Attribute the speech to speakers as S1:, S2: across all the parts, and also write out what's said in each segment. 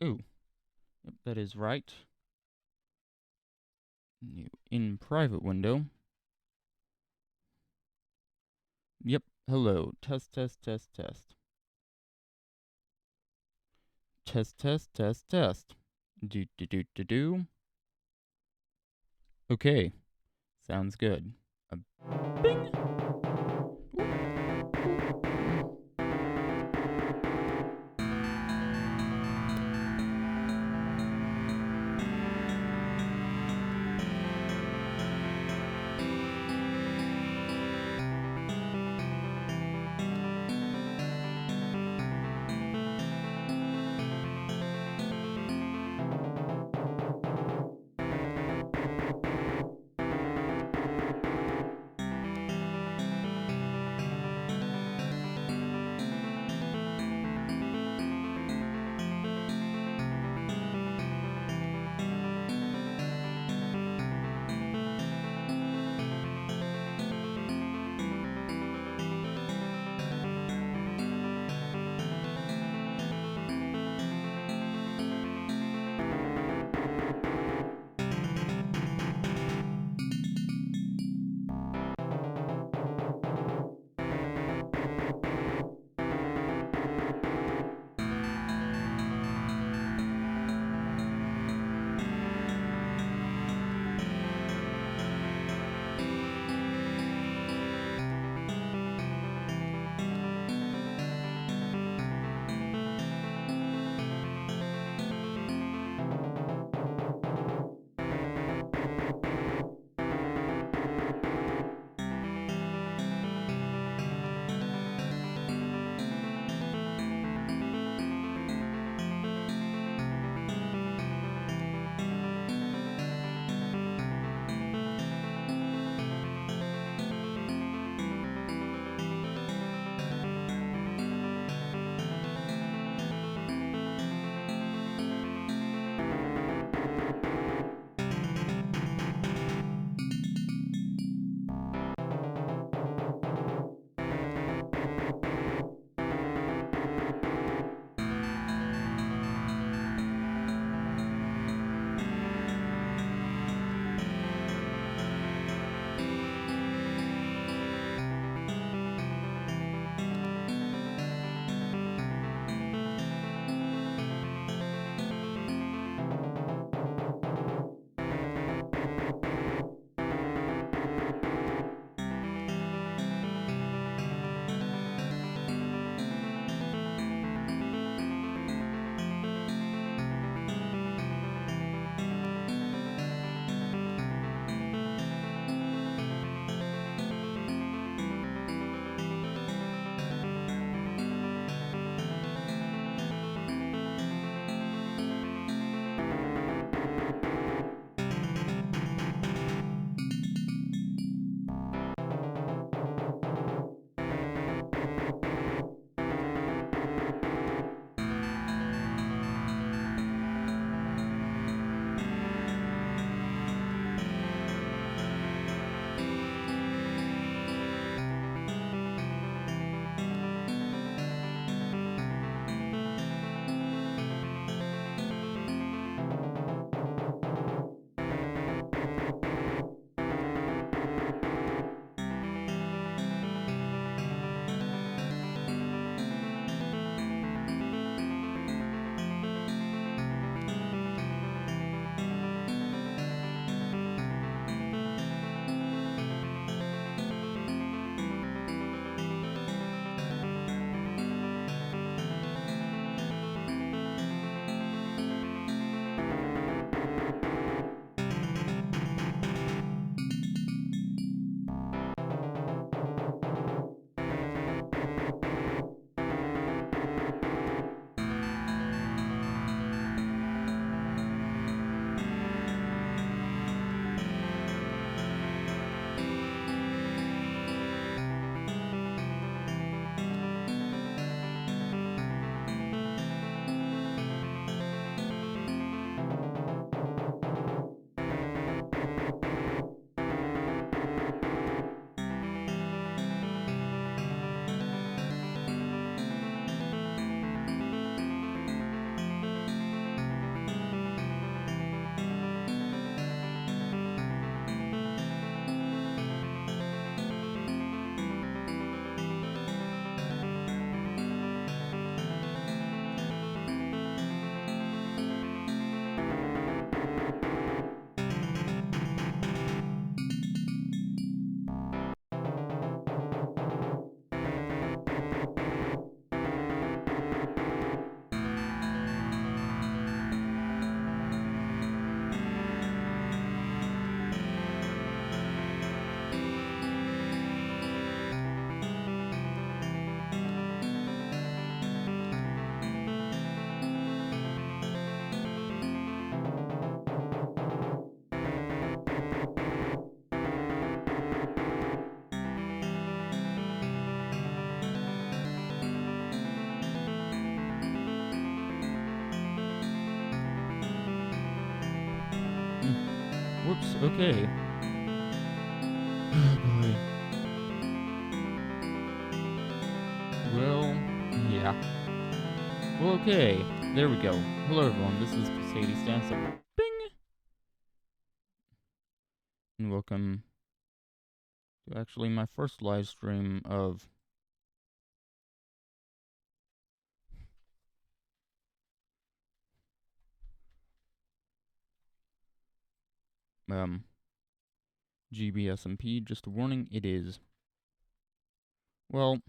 S1: Ooh, yep, that is right. New in private window. Yep, hello. Test, test, test, test. Test, test, test, test. Do, do, do, do, do. Okay, sounds good. Bing! Whoops, okay. Oh boy. Well, yeah. Well, okay. There we go. Hello everyone, this is Mercedes Dancer. Bing! And welcome to actually my first live stream of GBSMP. Just a warning, it is, well,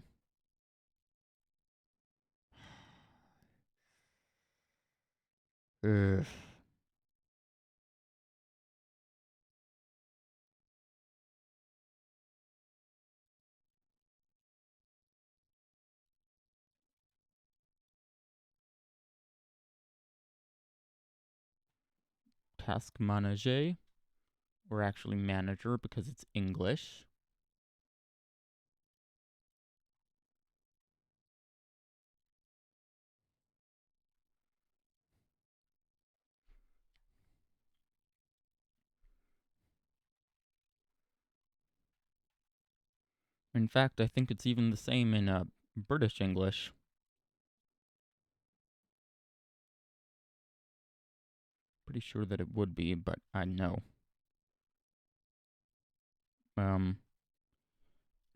S1: Task Manager, or actually Manager because it's English. In fact, I think it's even the same in British English. Pretty sure that it would be, but I know.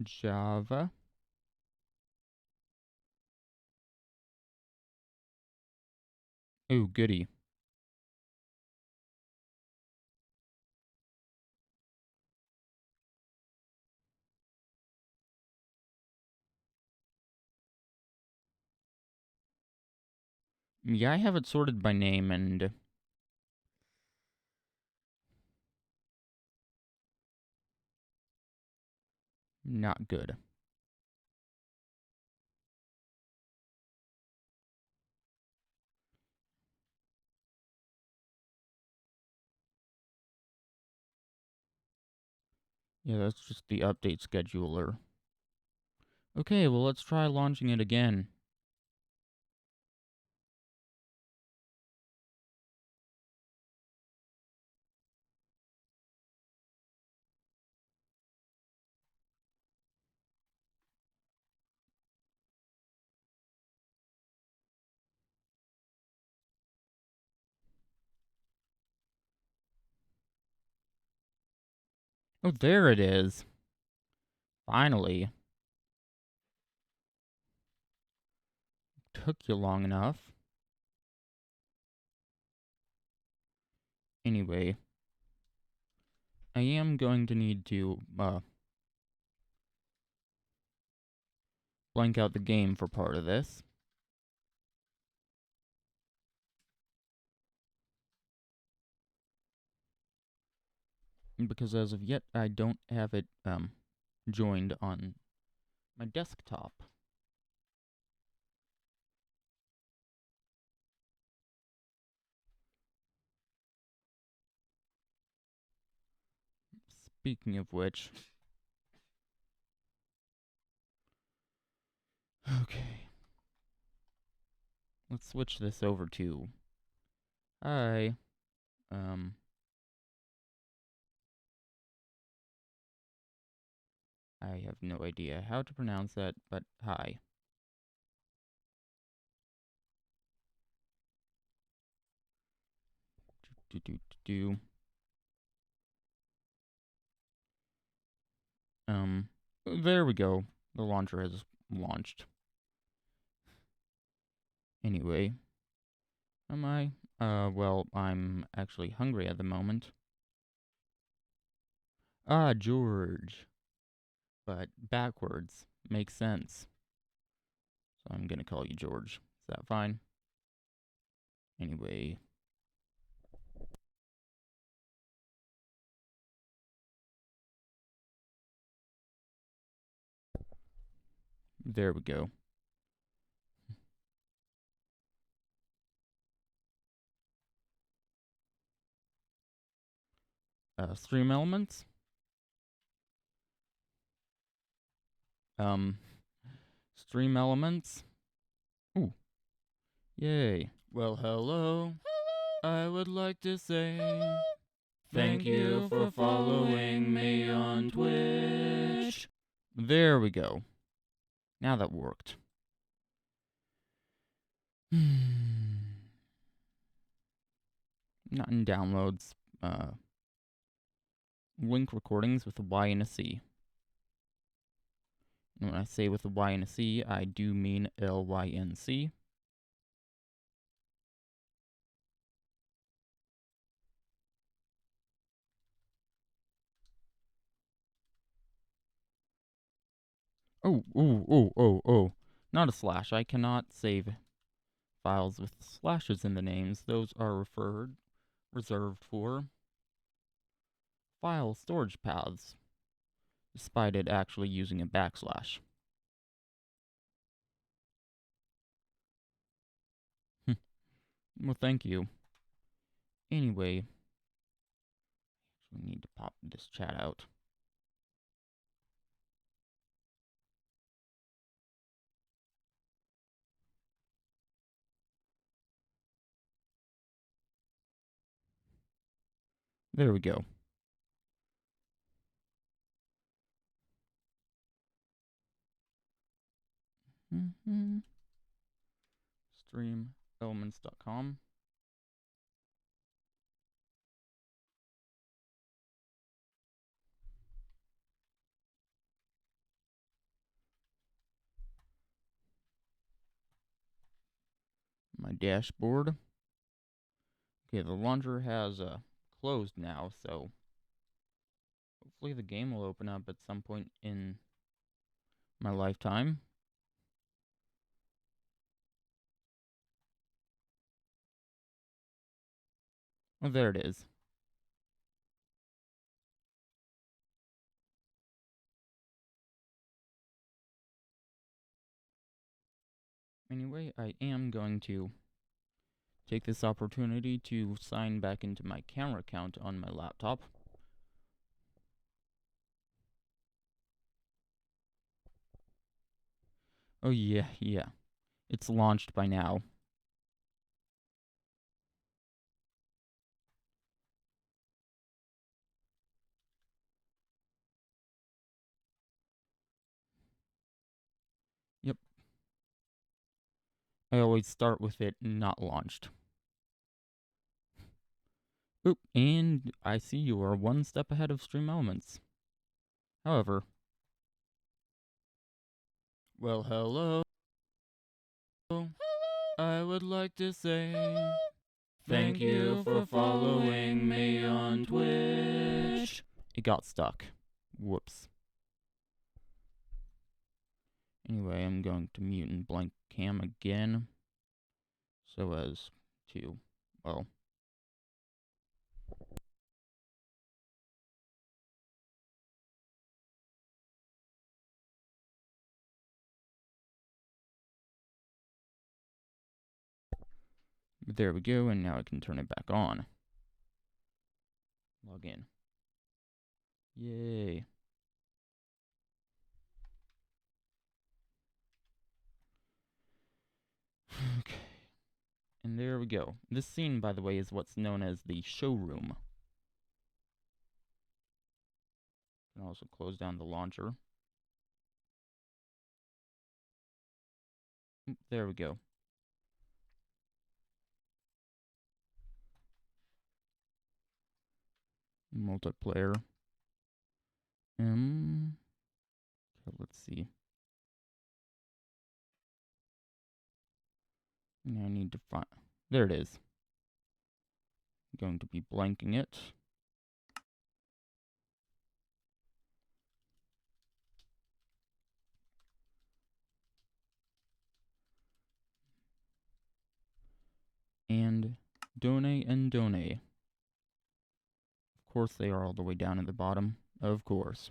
S1: Java. Ooh, goody. Yeah, I have it sorted by name and not good. Yeah, that's just the update scheduler. Okay, well, let's try launching it again. Oh, there it is. Finally. Took you long enough. Anyway, I am going to need to, blank out the game for part of this. Because as of yet, I don't have it, joined on my desktop. Speaking of which... Okay. Let's switch this over to... Hi. I have no idea how to pronounce that, but hi. There we go. The launcher has launched. Anyway, am I? Well, I'm actually hungry at the moment. Ah, George. But backwards. Makes sense. So I'm gonna call you George. Is that fine? Anyway. There we go. Stream elements. Stream elements. Ooh. Yay. Well, hello. Hello. I would like to say... Hello. Thank you for following me on Twitch. There we go. Now that worked. Not in downloads. Link recordings with a Y and a C. And when I say with a Y and a C, I do mean LYNC. Oh. Not a slash. I cannot save files with slashes in the names. Those are reserved for file storage paths, despite it actually using a backslash. Well, thank you. Anyway, we need to pop this chat out. There we go. StreamElements.com. My dashboard. Okay, the launcher has closed now, so hopefully the game will open up at some point in my lifetime. Well, there it is. Anyway, I am going to take this opportunity to sign back into my camera account on my laptop. Oh yeah. It's launched by now. Yep. I always start with it not launched. Oop, and I see you are one step ahead of Stream Elements. However, well, hello. I would like to say thank you for following me on Twitch. It got stuck. Whoops. Anyway, I'm going to mute and blank cam again, so as to, well, there we go, and now I can turn it back on. Log in. Yay. Okay. And there we go. This scene, by the way, is what's known as the showroom. You can also close down the launcher. There we go. Multiplayer. Okay, let's see. Now I need to find. There it is. I'm going to be blanking it. And donate and donate. Of course, they are all the way down at the bottom. Of course.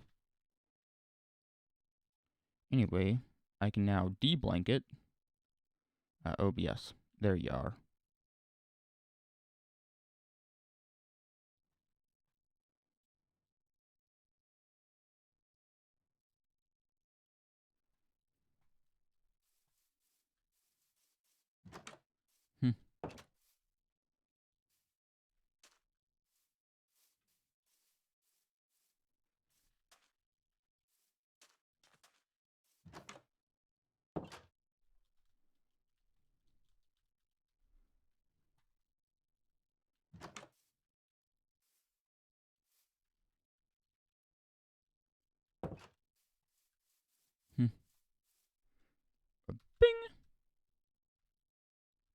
S1: Anyway, I can now deblank it. OBS. There you are.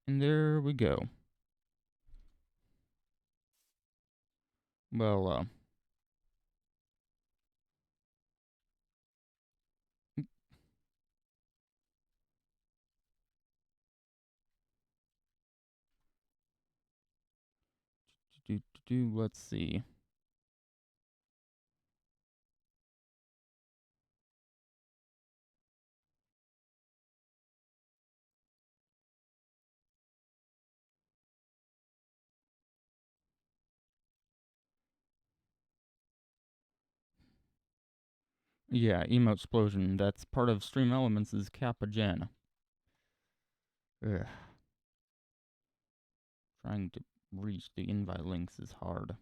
S1: And there we go. Well, let's see. Yeah, Emote Explosion. That's part of Stream Elements' Kappa Gen. Ugh. Trying to reach the invite links is hard.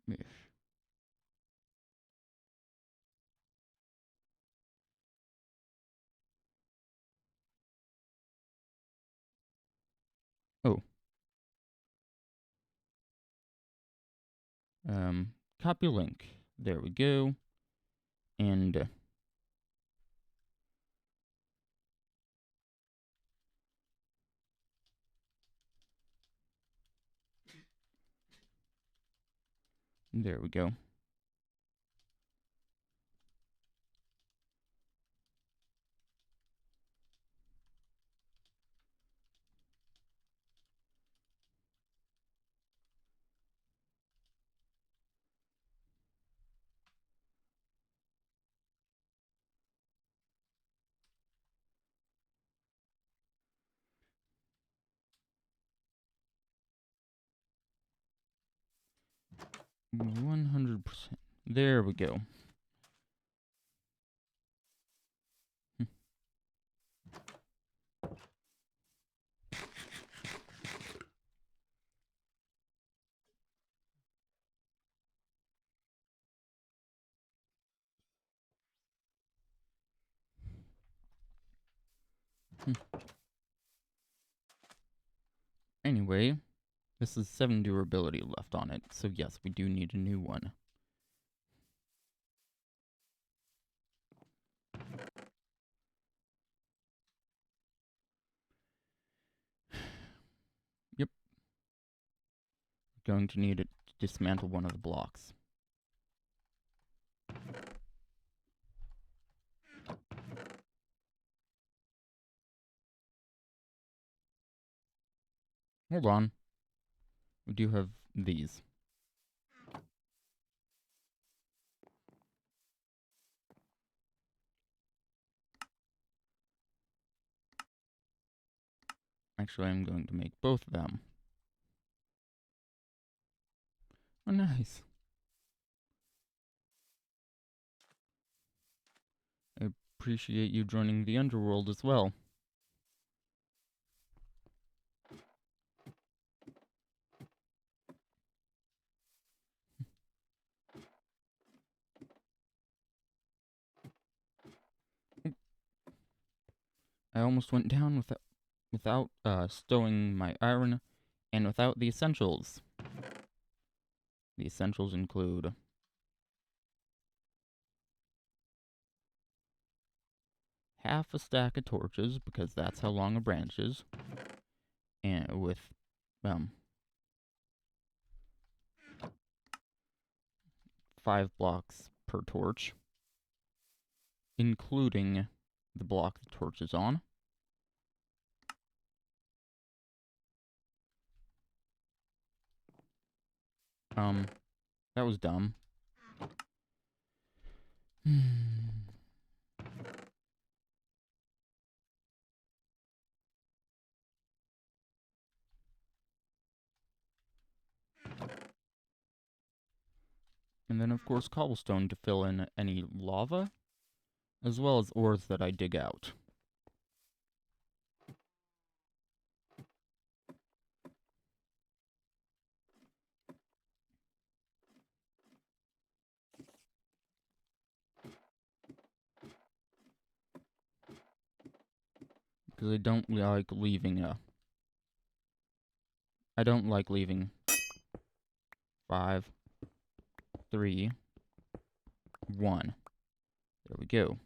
S1: Ish. Oh. Copy link. There we go. And there we go. $100%. There we go. Anyway, this is 7 durability left on it, so yes, we do need a new one. Yep. Going to need it to dismantle one of the blocks. Hold on. We do have these. Actually, I'm going to make both of them. Oh, nice. I appreciate you joining the underworld as well. I almost went down without stowing my iron and without the essentials. The essentials include half a stack of torches, because that's how long a branch is, and with 5 blocks per torch, including the block the torch is on. That was dumb. And then, of course, cobblestone to fill in any lava, as well as ores that I dig out. Because I don't like leaving I don't like leaving 5, 3, 1. There we go.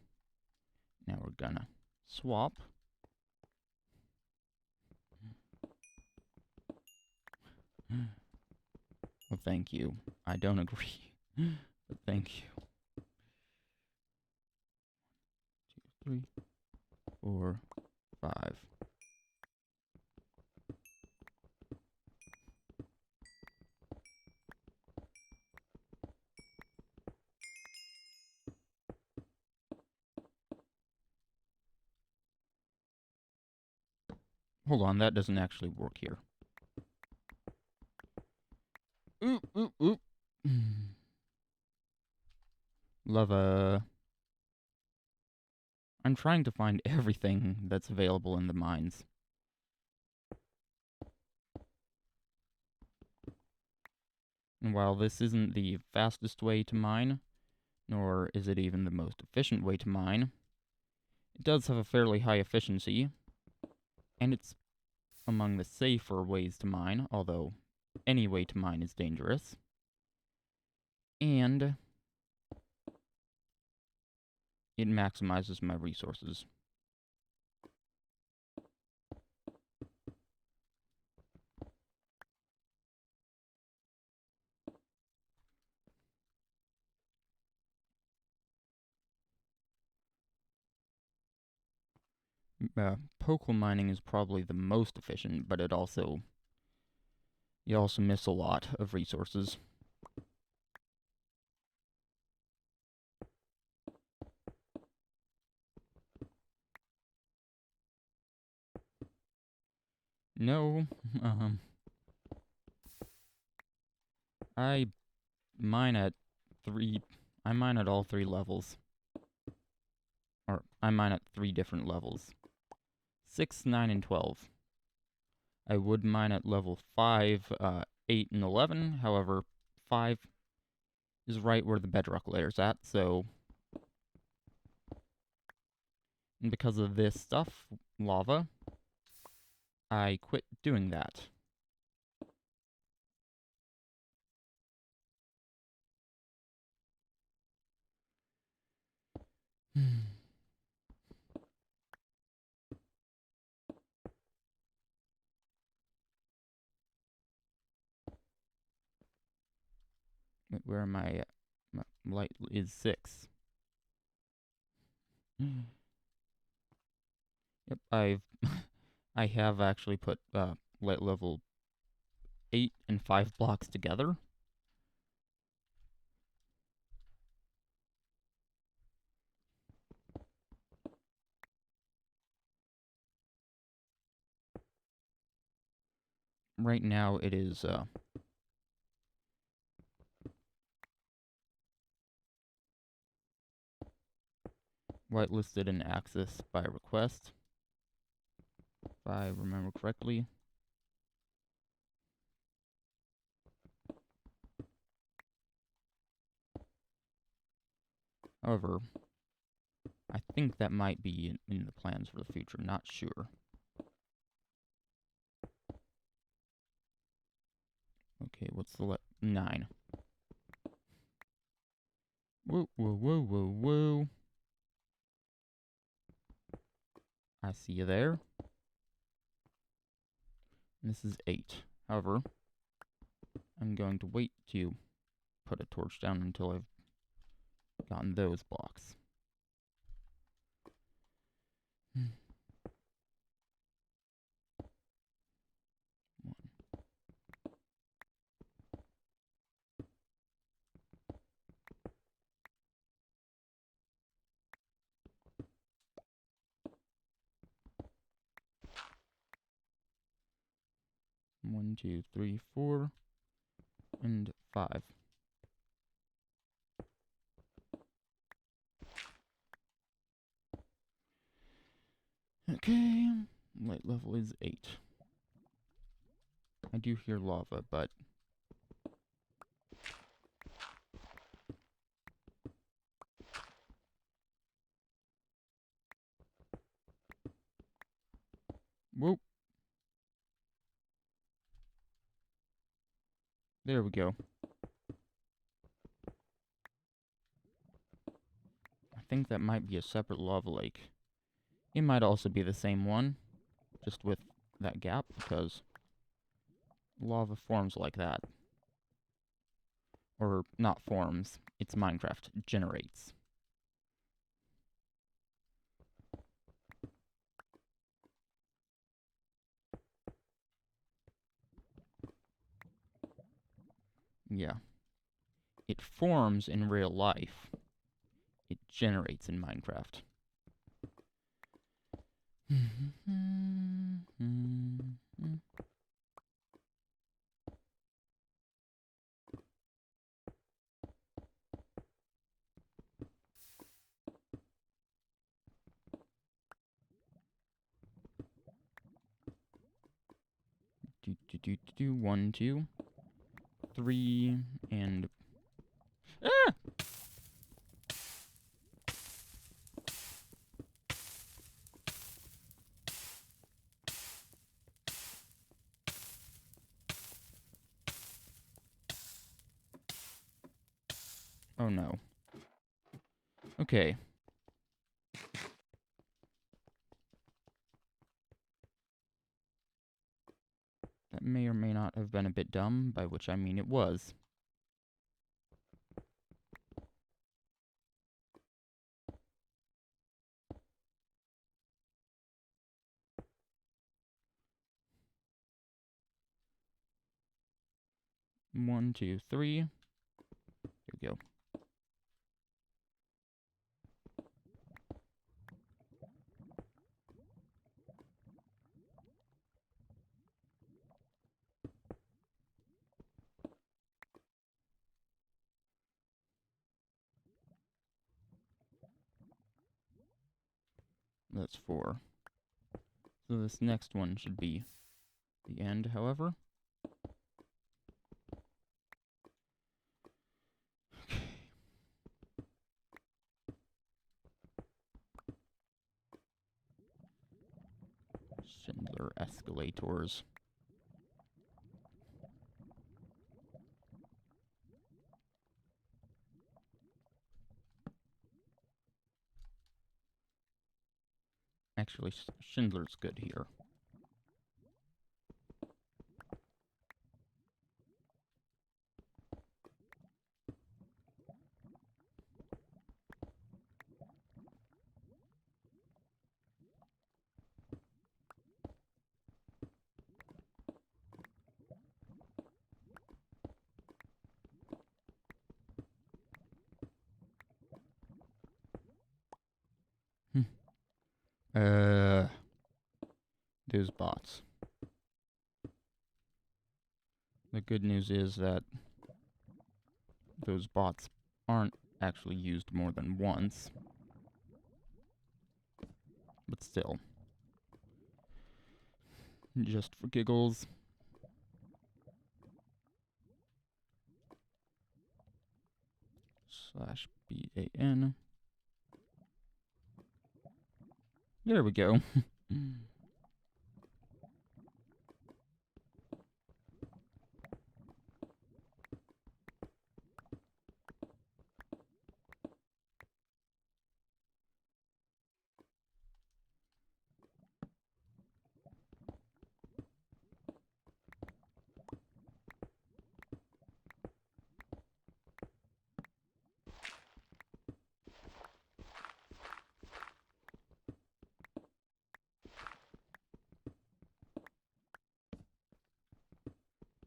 S1: Now we're gonna swap. Well, thank you. I don't agree, but thank you. 2, 3, 4, 5. Hold on, that doesn't actually work here. Oop, oop, oop. Lava. I'm trying to find everything that's available in the mines. And while this isn't the fastest way to mine, nor is it even the most efficient way to mine, it does have a fairly high efficiency, and it's among the safer ways to mine, although any way to mine is dangerous. And it maximizes my resources. Pocal mining is probably the most efficient, but you also miss a lot of resources. No, I mine at all 3 levels. Or, I mine at 3 different levels. 6, 9, and 12. I would mine at level 5, 8, and 11, however, 5 is right where the bedrock layer's at, so... And because of this stuff, lava, I quit doing that. Where am I? My light is 6. Yep, I have actually put light level 8 and 5 blocks together. Right now it is whitelisted and accessed by request, if I remember correctly. However, I think that might be in the plans for the future, not sure. Okay, what's the 9? Woo, woo, woo, woo, woo. I see you there. This is 8. However, I'm going to wait to put a torch down until I've gotten those blocks. 1, 2, 3, 4, and 5. Okay, light level is 8. I do hear lava, but... Whoop. There we go. I think that might be a separate lava lake. It might also be the same one, just with that gap, because lava forms like that. Or not forms, it's Minecraft, generates. Yeah. It forms in real life. It generates in Minecraft. Do 1, 2, 3, and ah! Oh no. Okay. That may or may not have been a bit dumb, by which I mean it was. One, two, three. Here we go. That's 4. So this next one should be the end, however. Okay. Schindler escalators. Actually, Schindler's good here. Those bots. The good news is that those bots aren't actually used more than once. But still. Just for giggles. /BAN. There we go.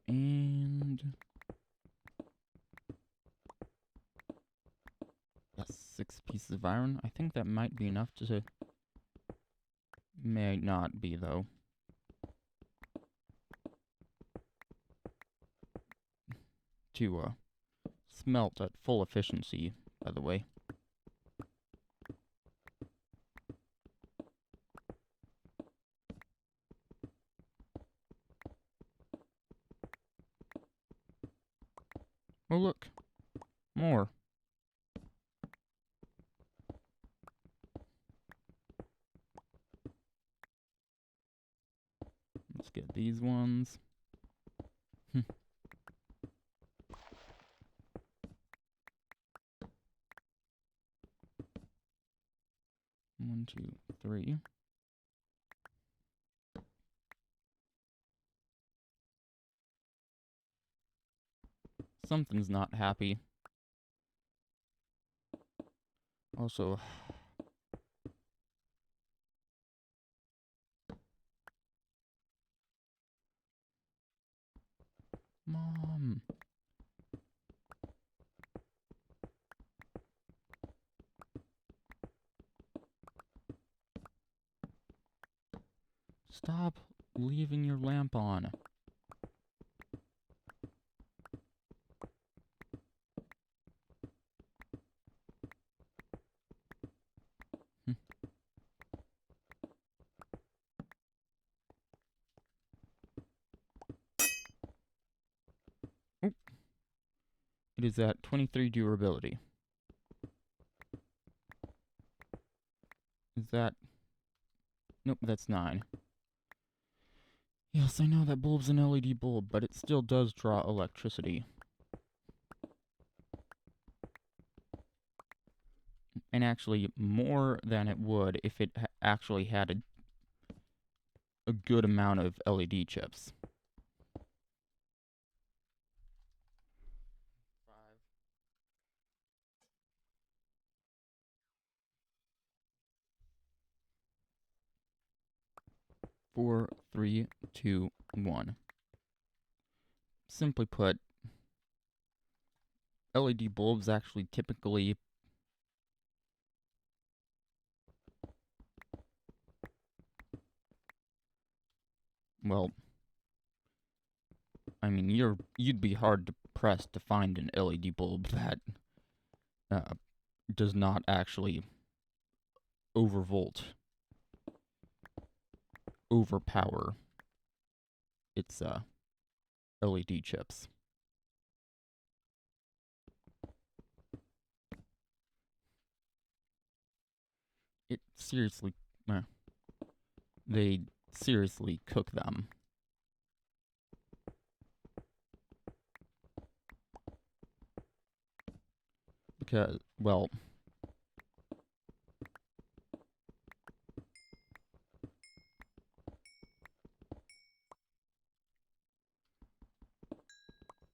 S1: And that's 6 pieces of iron. I think that might be enough to... May not be, though. To smelt at full efficiency, by the way. Oh, look. More. get these ones. 1, 2, 3. Something's not happy. Also, Mom. Stop leaving your lamp on. Oop. It is at 23 durability. Is that... Nope, that's 9. Yes, I know that bulb's an LED bulb, but it still does draw electricity. And actually, more than it would if it actually had a good amount of LED chips. 4, 3, 2, 1. Simply put, LED bulbs actually typically well, I mean, you'd be hard pressed to find an LED bulb that does not actually overpower its LED chips. It seriously, they seriously cook them. Because, well,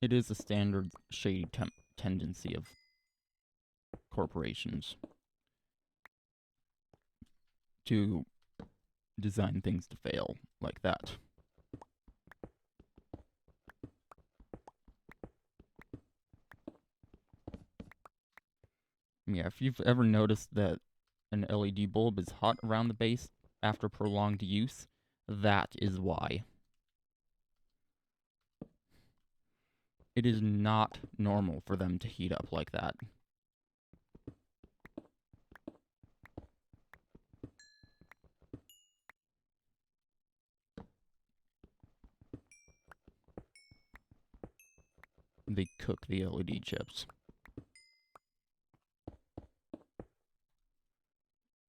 S1: it is a standard shady tendency of corporations to design things to fail like that. Yeah, if you've ever noticed that an LED bulb is hot around the base after prolonged use, that is why. It is not normal for them to heat up like that. They cook the LED chips.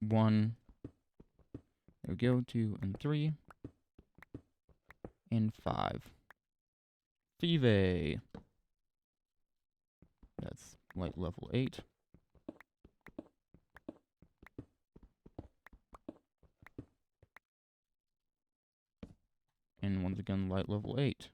S1: 1, there we go, 2 and 3, and 5. Five. That's light level 8. And once again, light level 8.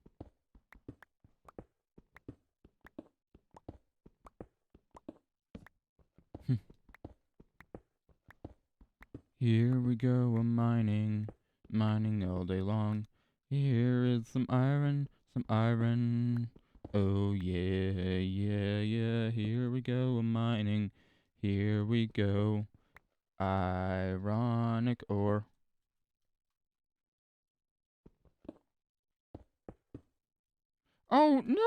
S1: Here we go, mining all day long. Here is some iron. Oh yeah, yeah, yeah, here we go, mining. Here we go. Ironic ore. Oh, no!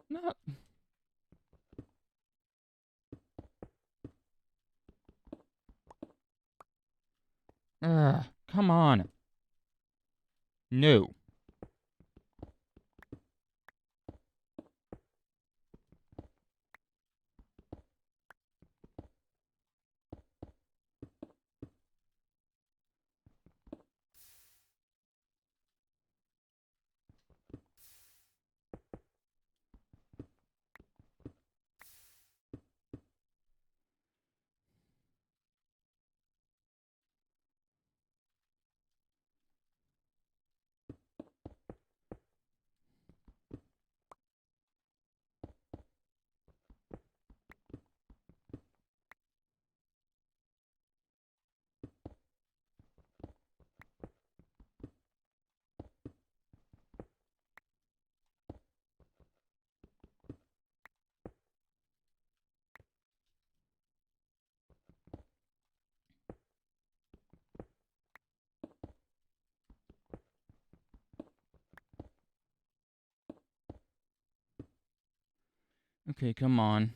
S1: Not... come on. No. Okay, come on.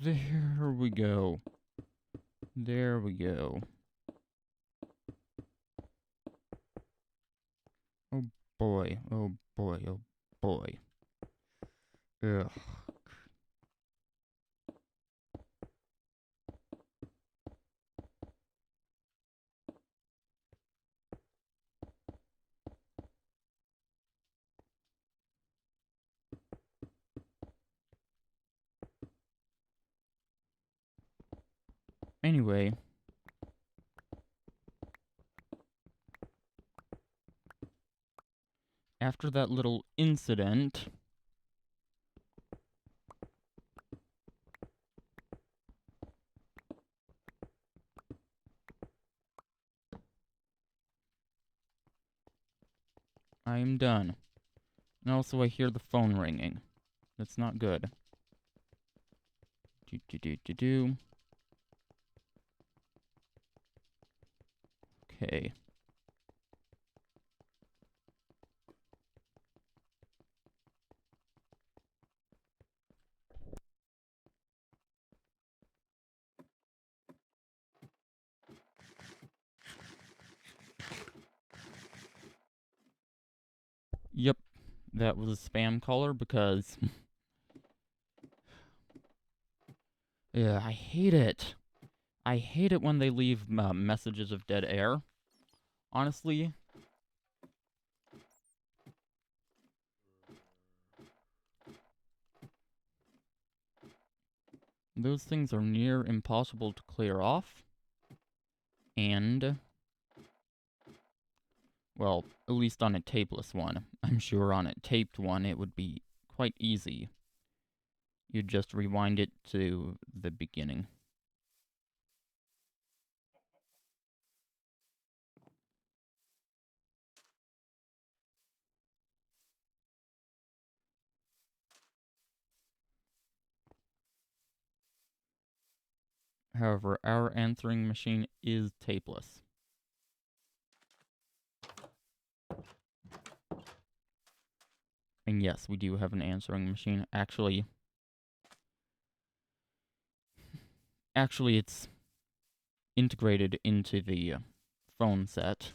S1: There we go. There we go. Oh boy, oh boy, oh boy. Ugh. Anyway. After that little incident, I am done. And also I hear the phone ringing. That's not good. Do. Okay. Yep, that was a spam caller because... yeah, I hate it. I hate it when they leave messages of dead air. Honestly. Those things are near impossible to clear off. And... well, at least on a tapeless one. I'm sure on a taped one it would be quite easy. You'd just rewind it to the beginning. However, our answering machine is tapeless. And yes, we do have an answering machine. Actually, it's integrated into the phone set,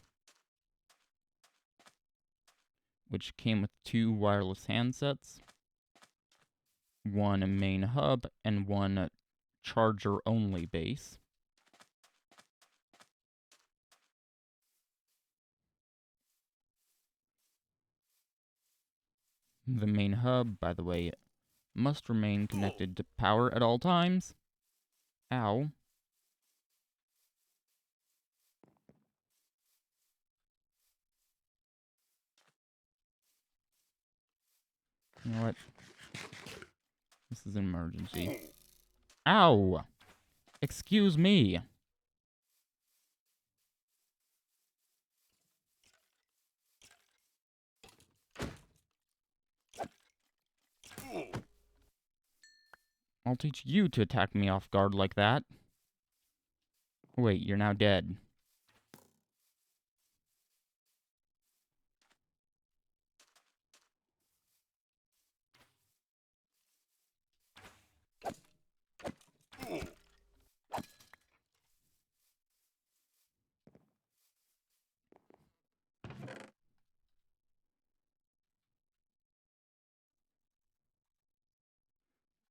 S1: which came with 2 wireless handsets, 1 main hub, and 1 charger-only base. The main hub, by the way, must remain connected to power at all times. Ow. You know what? This is an emergency. Ow! Excuse me. I'll teach you to attack me off guard like that. Wait, you're now dead.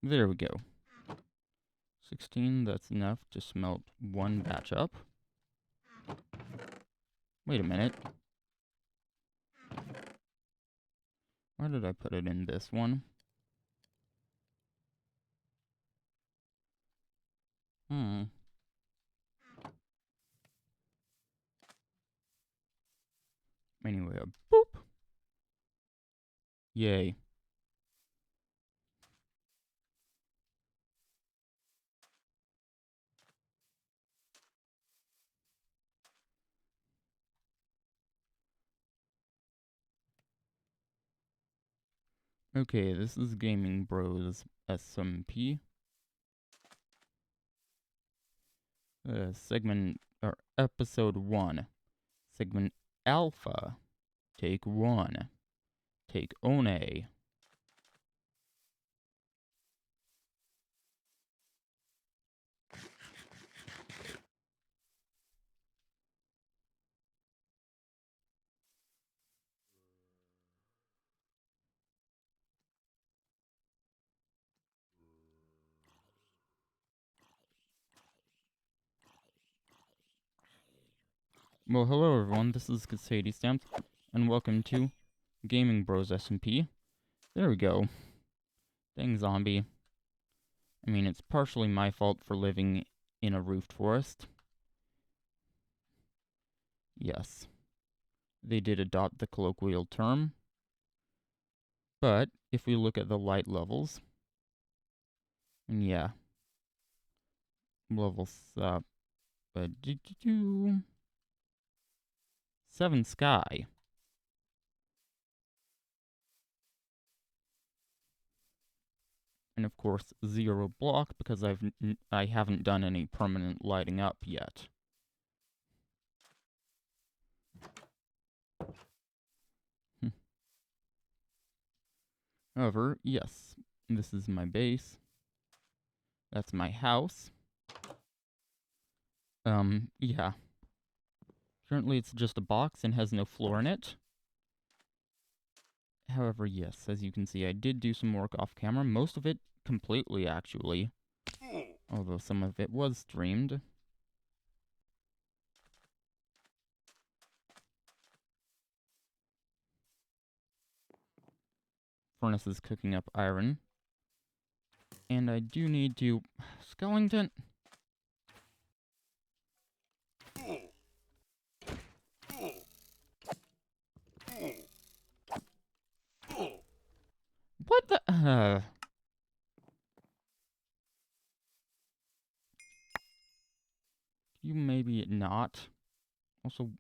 S1: There we go. 16, that's enough to smelt one batch up. Wait a minute. Why did I put it in this one? Anyway, boop. Yay. Okay, this is Gaming Bros SMP. Episode 1. Segment Alpha. Take 1. Take One. Well, hello everyone, this is Sadie Stamps, and welcome to Gaming Bros SMP. There we go. Dang zombie. I mean, it's partially my fault for living in a roofed forest. Yes. They did adopt the colloquial term. But, if we look at the light levels, and yeah. Levels up. 7 sky. And of course, 0 block, because I haven't done any permanent lighting up yet. However, yes, this is my base. That's my house. Yeah. Currently it's just a box and has no floor in it. However, yes, as you can see, I did do some work off camera. Most of it completely, actually. Although some of it was streamed. Furnace is cooking up iron. And I do need to... Skellington! What the... You maybe not. Also...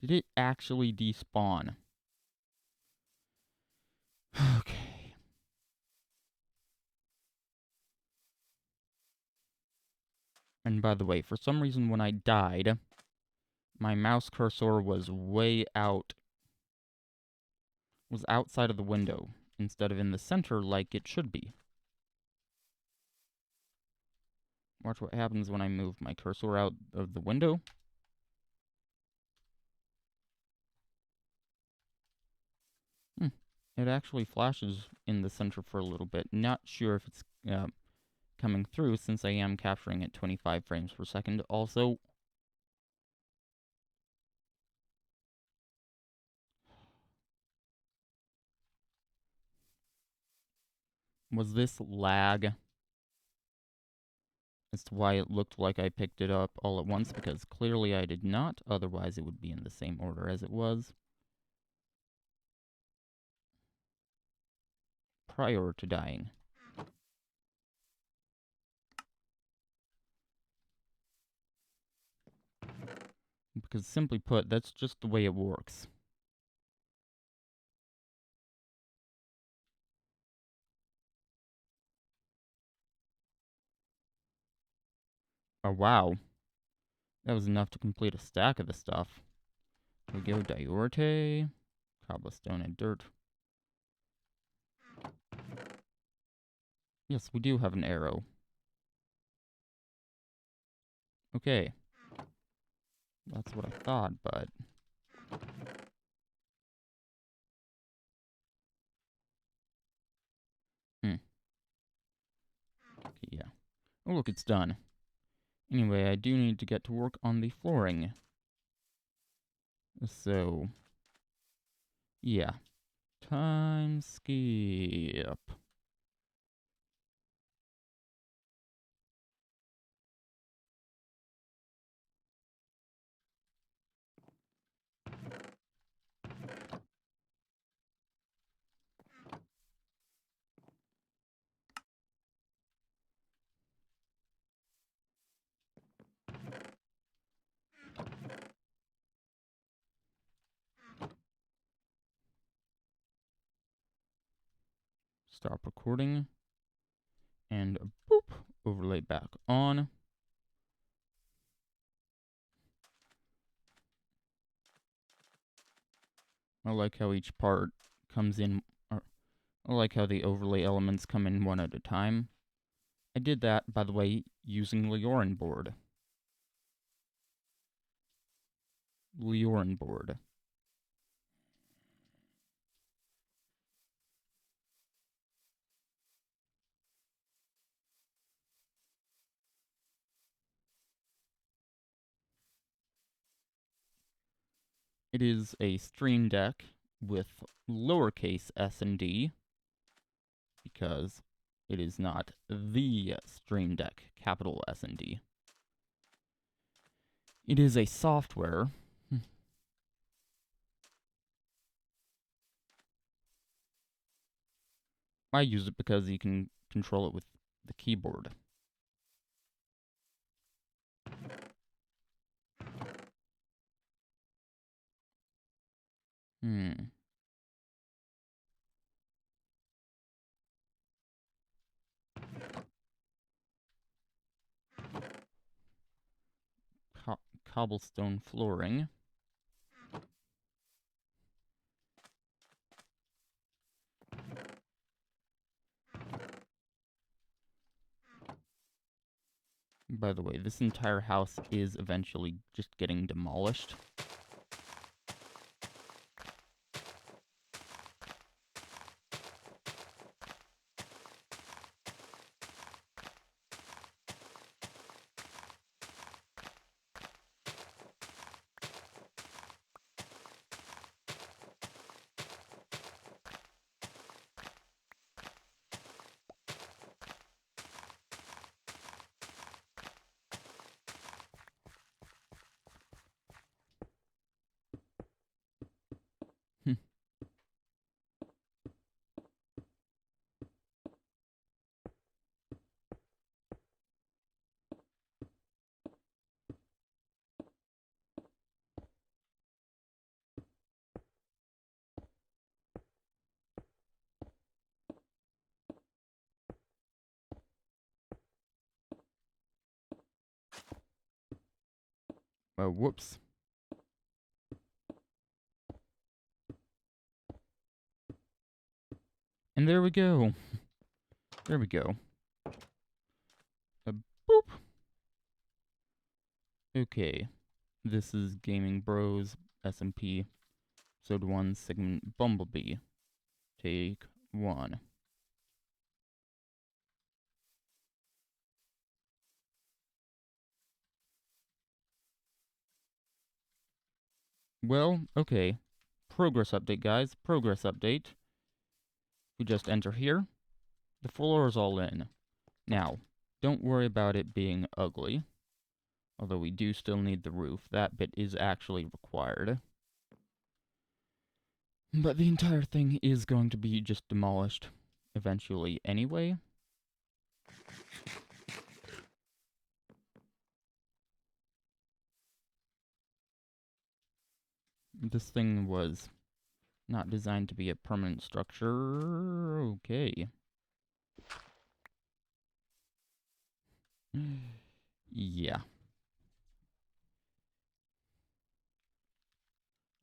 S1: Did it actually despawn? Okay. And by the way, for some reason when I died, my mouse cursor was way out. Was outside of the window, instead of in the center like it should be. Watch what happens when I move my cursor out of the window. It actually flashes in the center for a little bit. Not sure if it's coming through, since I am capturing at 25 frames per second. Also, was this lag as to why it looked like I picked it up all at once? Because clearly I did not, otherwise it would be in the same order as it was. prior to dying. Because simply put, that's just the way it works. Oh, wow. That was enough to complete a stack of the stuff. Here we go, diorite, cobblestone, and dirt. Yes, we do have an arrow. Okay. That's what I thought, but... Okay, yeah. Oh, look, it's done. Anyway, I do need to get to work on the flooring. So... yeah. Time skip. Stop recording. And boop, overlay back on. I like how each part comes in, or I like how the overlay elements come in one at a time. I did that, by the way, using Leorin board. Leorin board. It is a Stream Deck with lowercase s and d, because it is not the Stream Deck, capital S and D. It is a software. I use it because you can control it with the keyboard. Cobblestone flooring. By the way, this entire house is eventually just getting demolished. Whoops. And there we go. There we go. Boop. Okay. This is Gaming Bros SMP, Episode 1, Segment Bumblebee. Take 1. Well, okay. Progress update, guys. Progress update. We just enter here. The floor is all in. Now, don't worry about it being ugly. Although we do still need the roof. That bit is actually required. But the entire thing is going to be just demolished. eventually anyway. This thing was not designed to be a permanent structure. Okay. Yeah.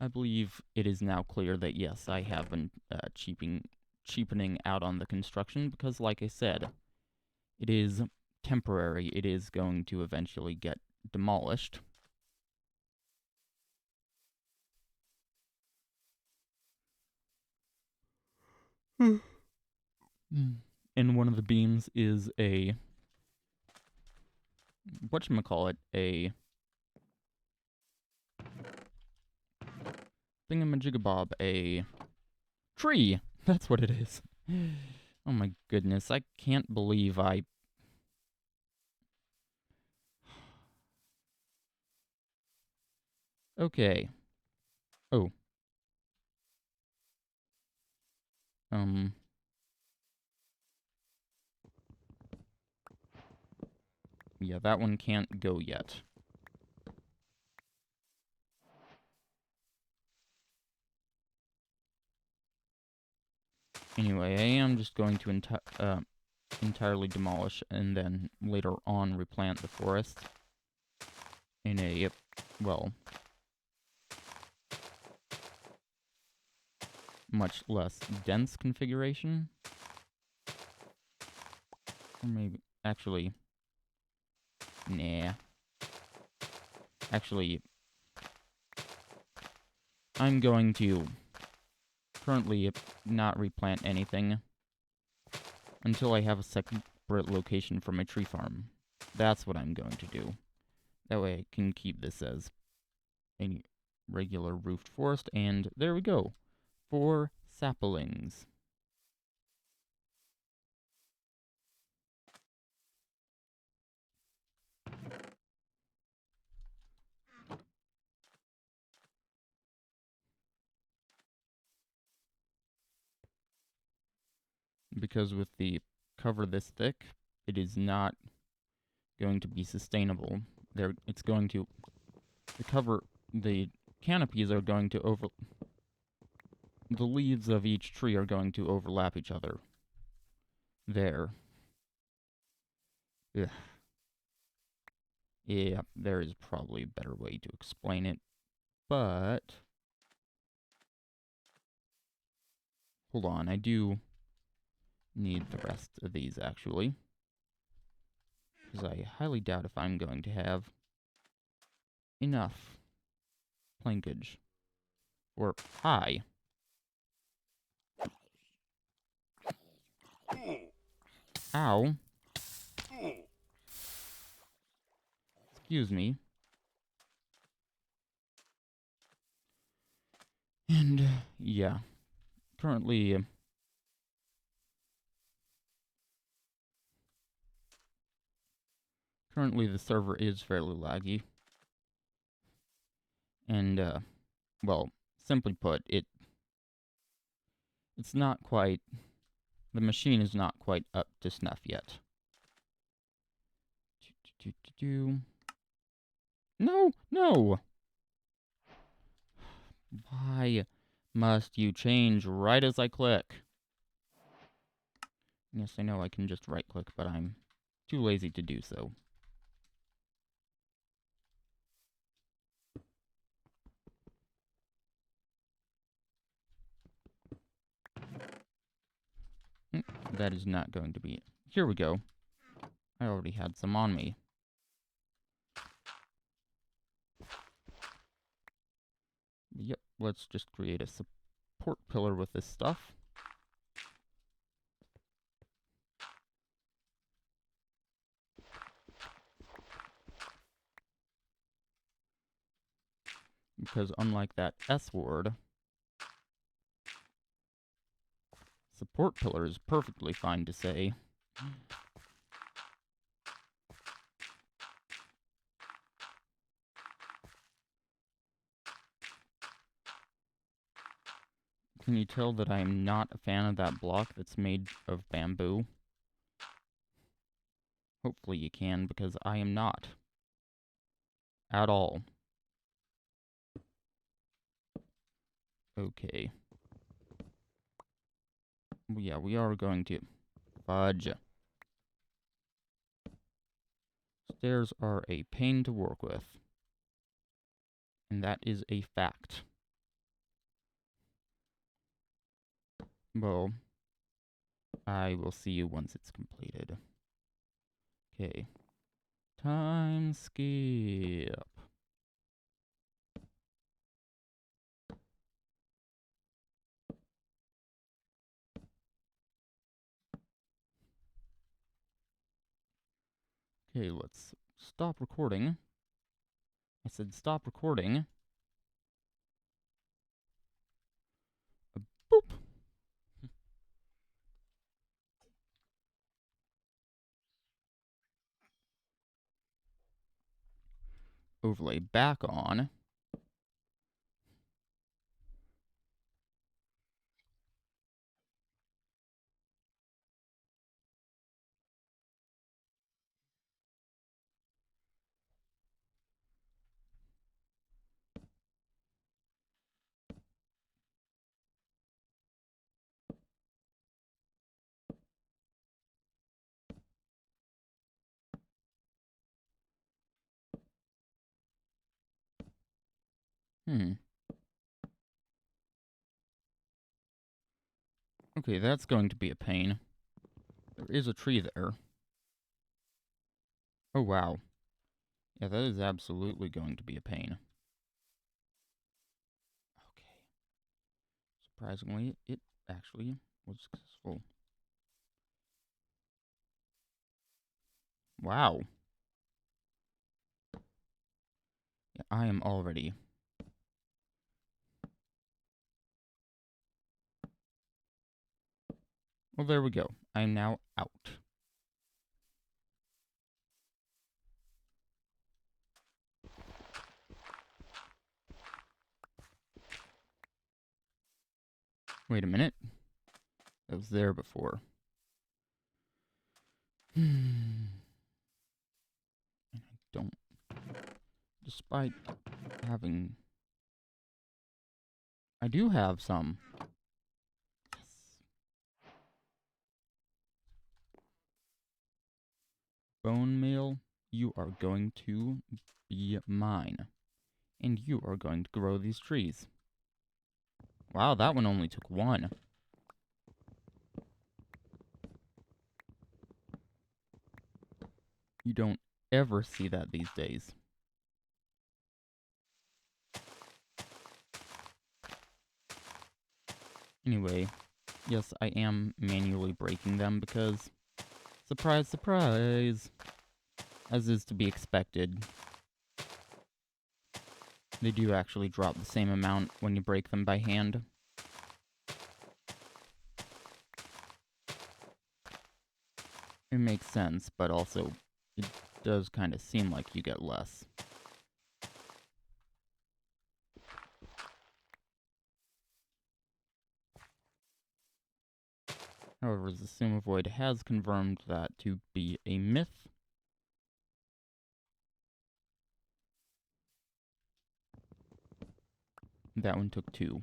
S1: I believe it is now clear that, yes, I have been cheapening out on the construction because, like I said, it is temporary. It is going to eventually get demolished. And one of the beams is a whatchamacallit, a thingamajigabob, a tree. That's what it is. Oh my goodness, I can't believe I... Okay. Oh. Yeah, that one can't go yet. Anyway, I am just going to entirely demolish and then later on replant the forest in a, well, much less dense configuration. Or maybe, actually, nah. Actually, I'm going to currently not replant anything until I have a separate location for my tree farm. That's what I'm going to do. That way I can keep this as a regular roofed forest, and there we go. 4 saplings. Because with the cover this thick, it is not going to be sustainable. It's going to... The canopies are going to the leaves of each tree are going to overlap each other. There. Ugh. Yeah, there is probably a better way to explain it, but... Hold on, I do need the rest of these, actually. Because I highly doubt if I'm going to have enough plankage for pie. Ow. Excuse me. And, yeah. Currently the server is fairly laggy. And, well, simply put, it's not quite... The machine is not quite up to snuff yet. No! No! Why must you change right as I click? Yes, I know I can just right-click, but I'm too lazy to do so. That is not going to be it. Here we go. I already had some on me. Yep, let's just create a support pillar with this stuff. Because unlike that S word, support pillar is perfectly fine to say. Can you tell that I am not a fan of that block that's made of bamboo? Hopefully you can, because I am not. At all. Okay. Yeah, we are going to... Fudge. Stairs are a pain to work with. And that is a fact. Well, I will see you once it's completed. Okay. Time skip. Okay, let's stop recording. I said stop recording. Boop. Overlay back on. Okay, that's going to be a pain. There is a tree there. Oh, wow. Yeah, that is absolutely going to be a pain. Okay. Surprisingly, it actually was successful. Wow. Yeah, I am already... Well, there we go. I am now out. Wait a minute. That was there before. And I don't... Despite having... I do have some. Yes. Bone meal, you are going to be mine. And you are going to grow these trees. Wow, that one only took one. You don't ever see that these days. Anyway, yes, I am manually breaking them because, surprise, surprise, as is to be expected, they do actually drop the same amount when you break them by hand. It makes sense, but also it does kind of seem like you get less. However, the Sumovoid has confirmed that to be a myth. That one took two.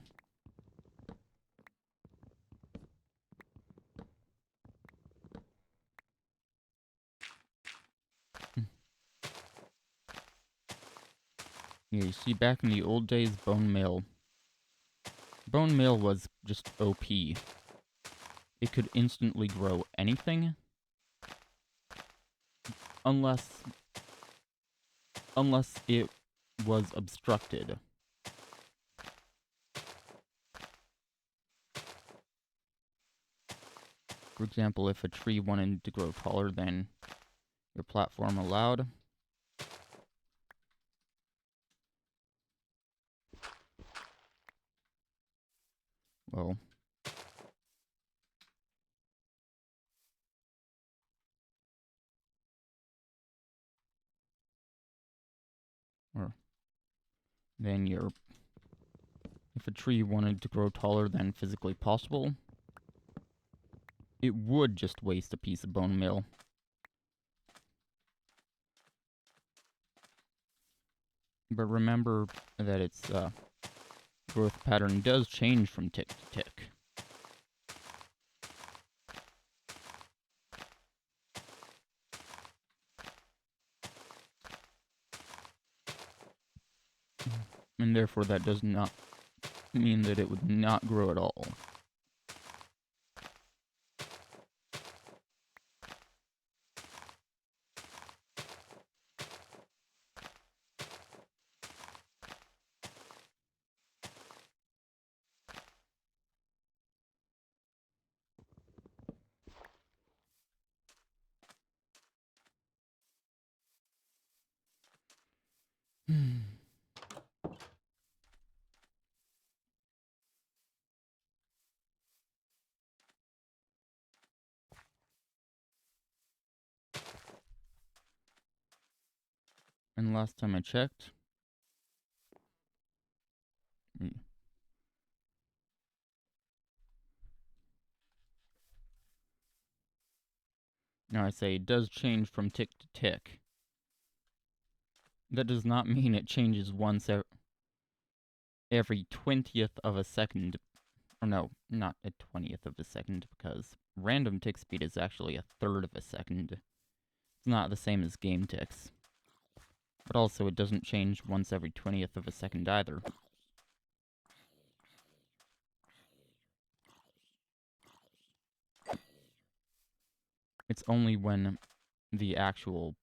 S1: Yeah, you see, back in the old days, bone meal was just OP. It could instantly grow anything, unless it was obstructed. For example, if a tree wanted to grow taller than your platform allowed, well, or then your if a tree wanted to grow taller than physically possible, it would just waste a piece of bone meal. But remember that its growth pattern does change from tick to tick. And therefore that does not mean that it would not grow at all. And last time I checked, now I say it does change from tick to tick. That does not mean it changes once every 20th of a second. Or no, not a 20th of a second, because random tick speed is actually a third of a second. It's not the same as game ticks. But also, it doesn't change once every 20th of a second either. It's only when the actual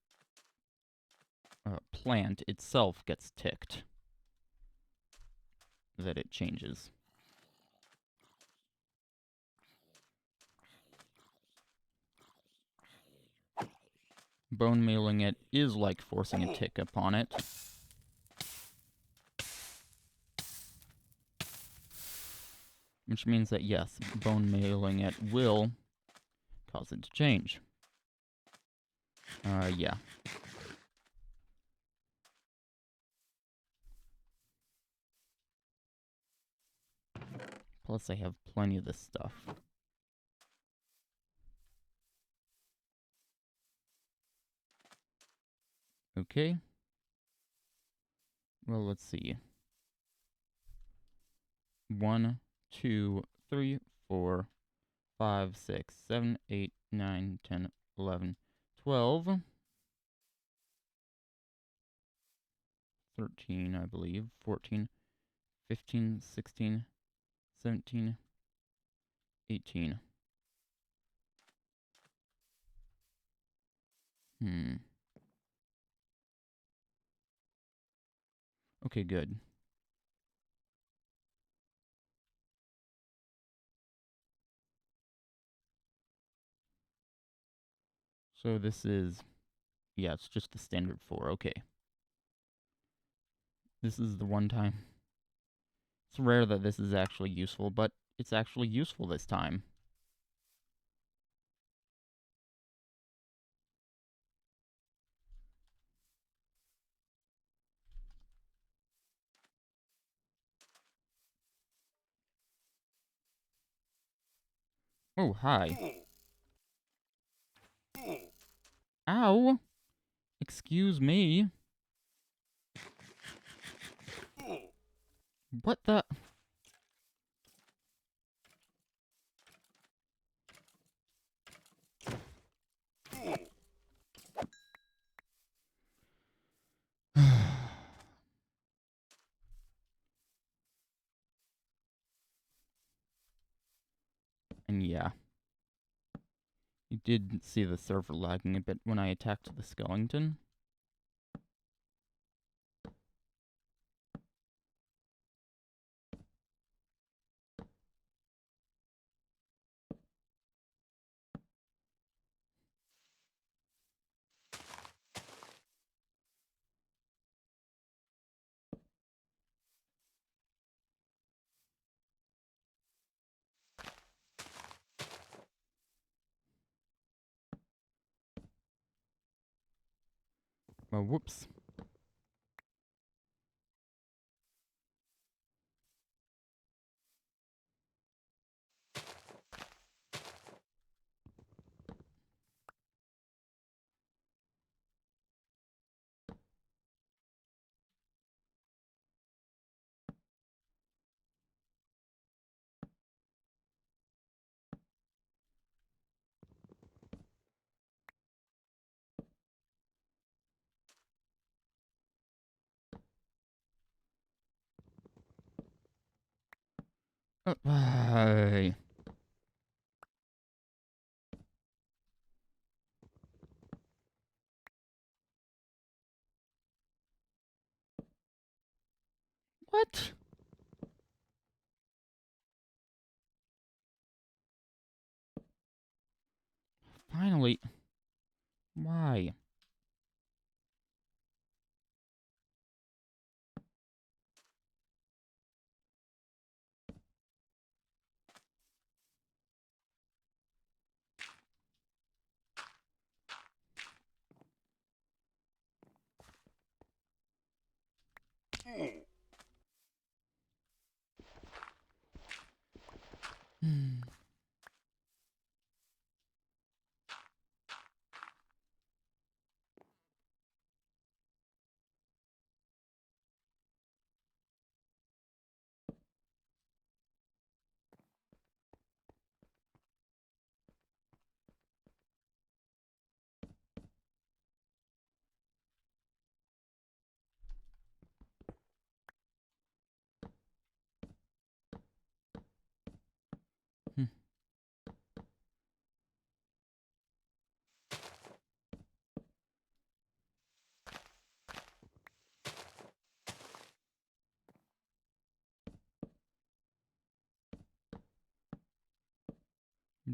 S1: plant itself gets ticked that it changes. Bone mealing it is like forcing a tick upon it. Which means that yes, bone mealing it will cause it to change. Yeah. Plus I have plenty of this stuff. Okay. Well, let's see. 1, 2, 3, 4, 5, 6, 7, 8, 9, 10, 11, 12, 13, I believe, 14, 15, 16, 17, 18. Okay, good. So this is, yeah, it's just the standard 4, okay. This is the one time. It's rare that this is actually useful, but it's actually useful this time. Oh, hi. Ow! Excuse me. What the? And yeah. You did see the server lagging a bit when I attacked the skeleton. Well, whoops. Hey. What? Finally. Why? Hmm.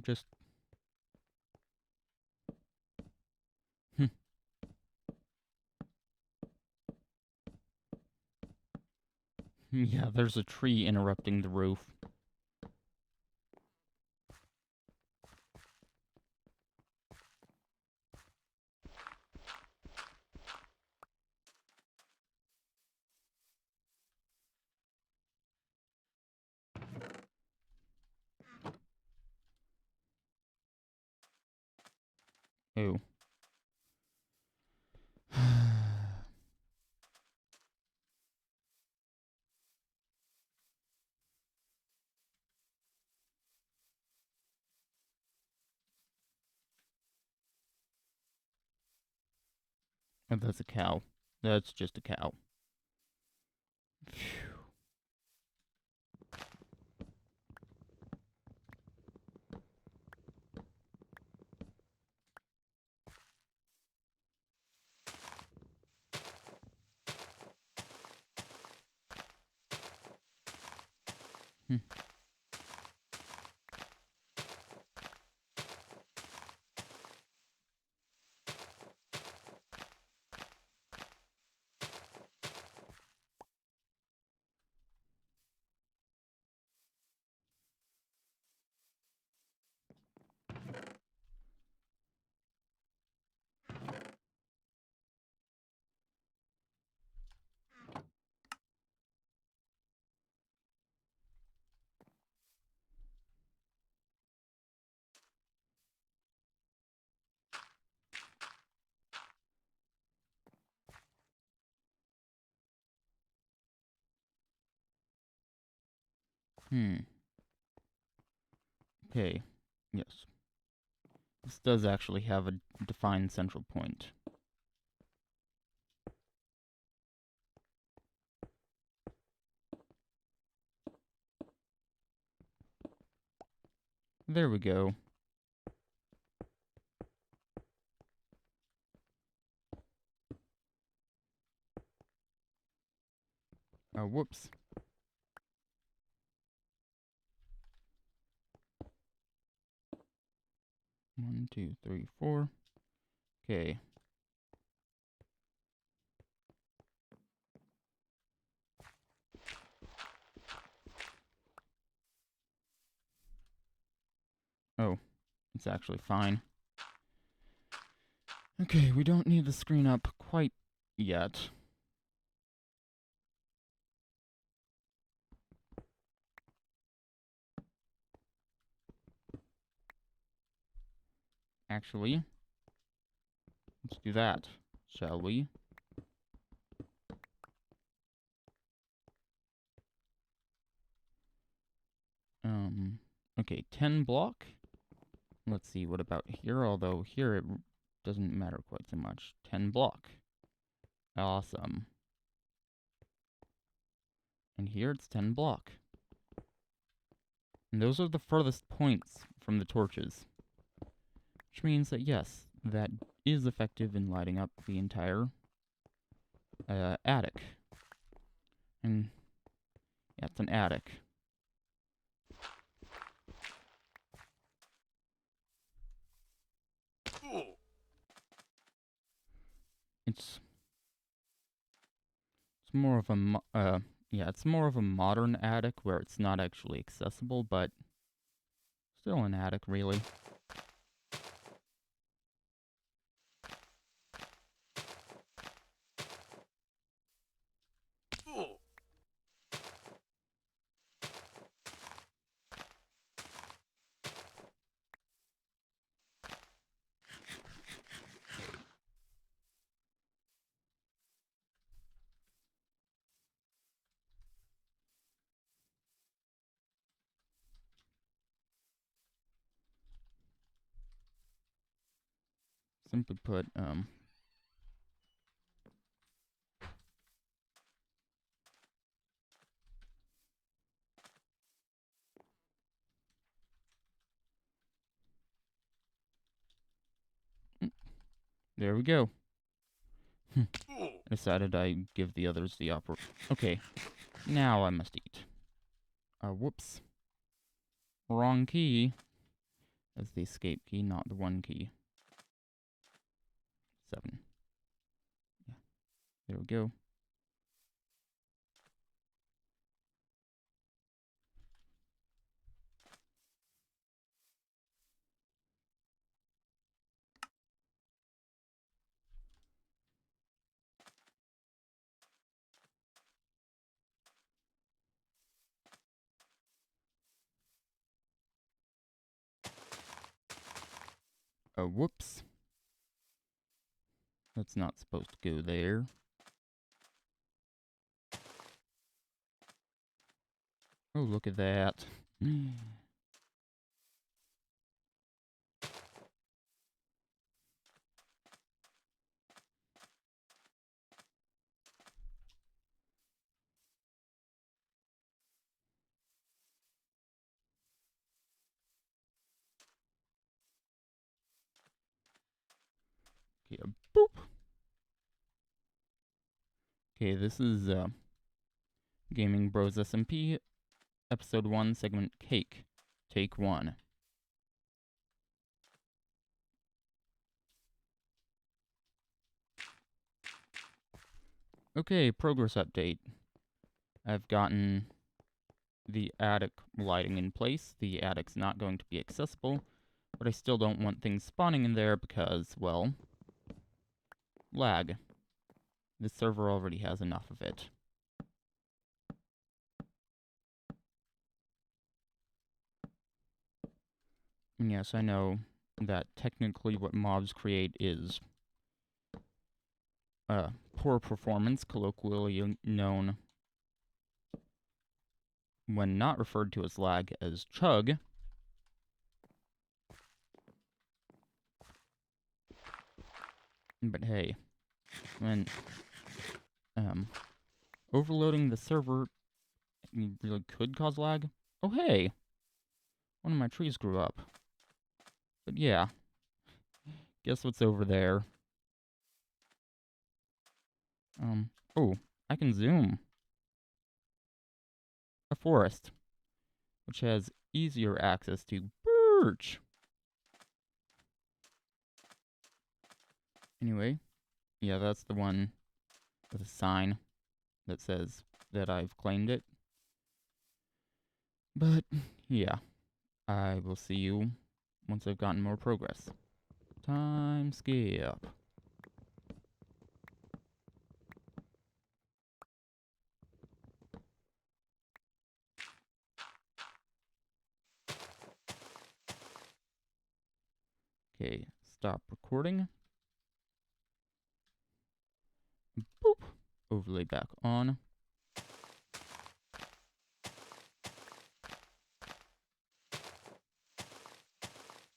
S1: Just. Yeah, there's a tree interrupting the roof. Oh. Oh, that's a cow. That's just a cow. Hmm. Hmm. Okay. Yes. This does actually have a defined central point. There we go. Oh, whoops. One, two, three, four. Okay. Oh, it's actually fine. Okay, we don't need the screen up quite yet. Actually, let's do that, shall we? Okay, 10 block. Let's see, what about here? Although here it doesn't matter quite so much. 10 block. Awesome. And here it's 10 block. And those are the furthest points from the torches. Which means that, yes, that is effective in lighting up the entire attic. And, yeah, it's an attic. It's more of a, it's more of a modern attic where it's not actually accessible, but still an attic, really. Simply put, there we go. I decided I'd give the others the Okay, now I must eat. Whoops. Wrong key. That's the escape key, not the 1 key. 7. Yeah, there we go. Whoops. That's not supposed to go there. Oh, look at that. Okay, boop. Okay, this is Gaming Bros SMP, Episode 1, Segment Cake, Take 1. Okay, progress update. I've gotten the attic lighting in place. The attic's not going to be accessible, but I still don't want things spawning in there because, well, lag. This server already has enough of it. And yes, I know that technically what mobs create is poor performance, colloquially known when not referred to as lag as chug. But hey, when overloading the server really could cause lag. Oh hey, one of my trees grew up. But yeah, guess what's over there? Oh, I can zoom. A forest, which has easier access to birch. Anyway, yeah, that's the one with a sign that says that I've claimed it. But, yeah, I will see you once I've gotten more progress. Time skip. Okay, stop recording. Boop. Overlay back on.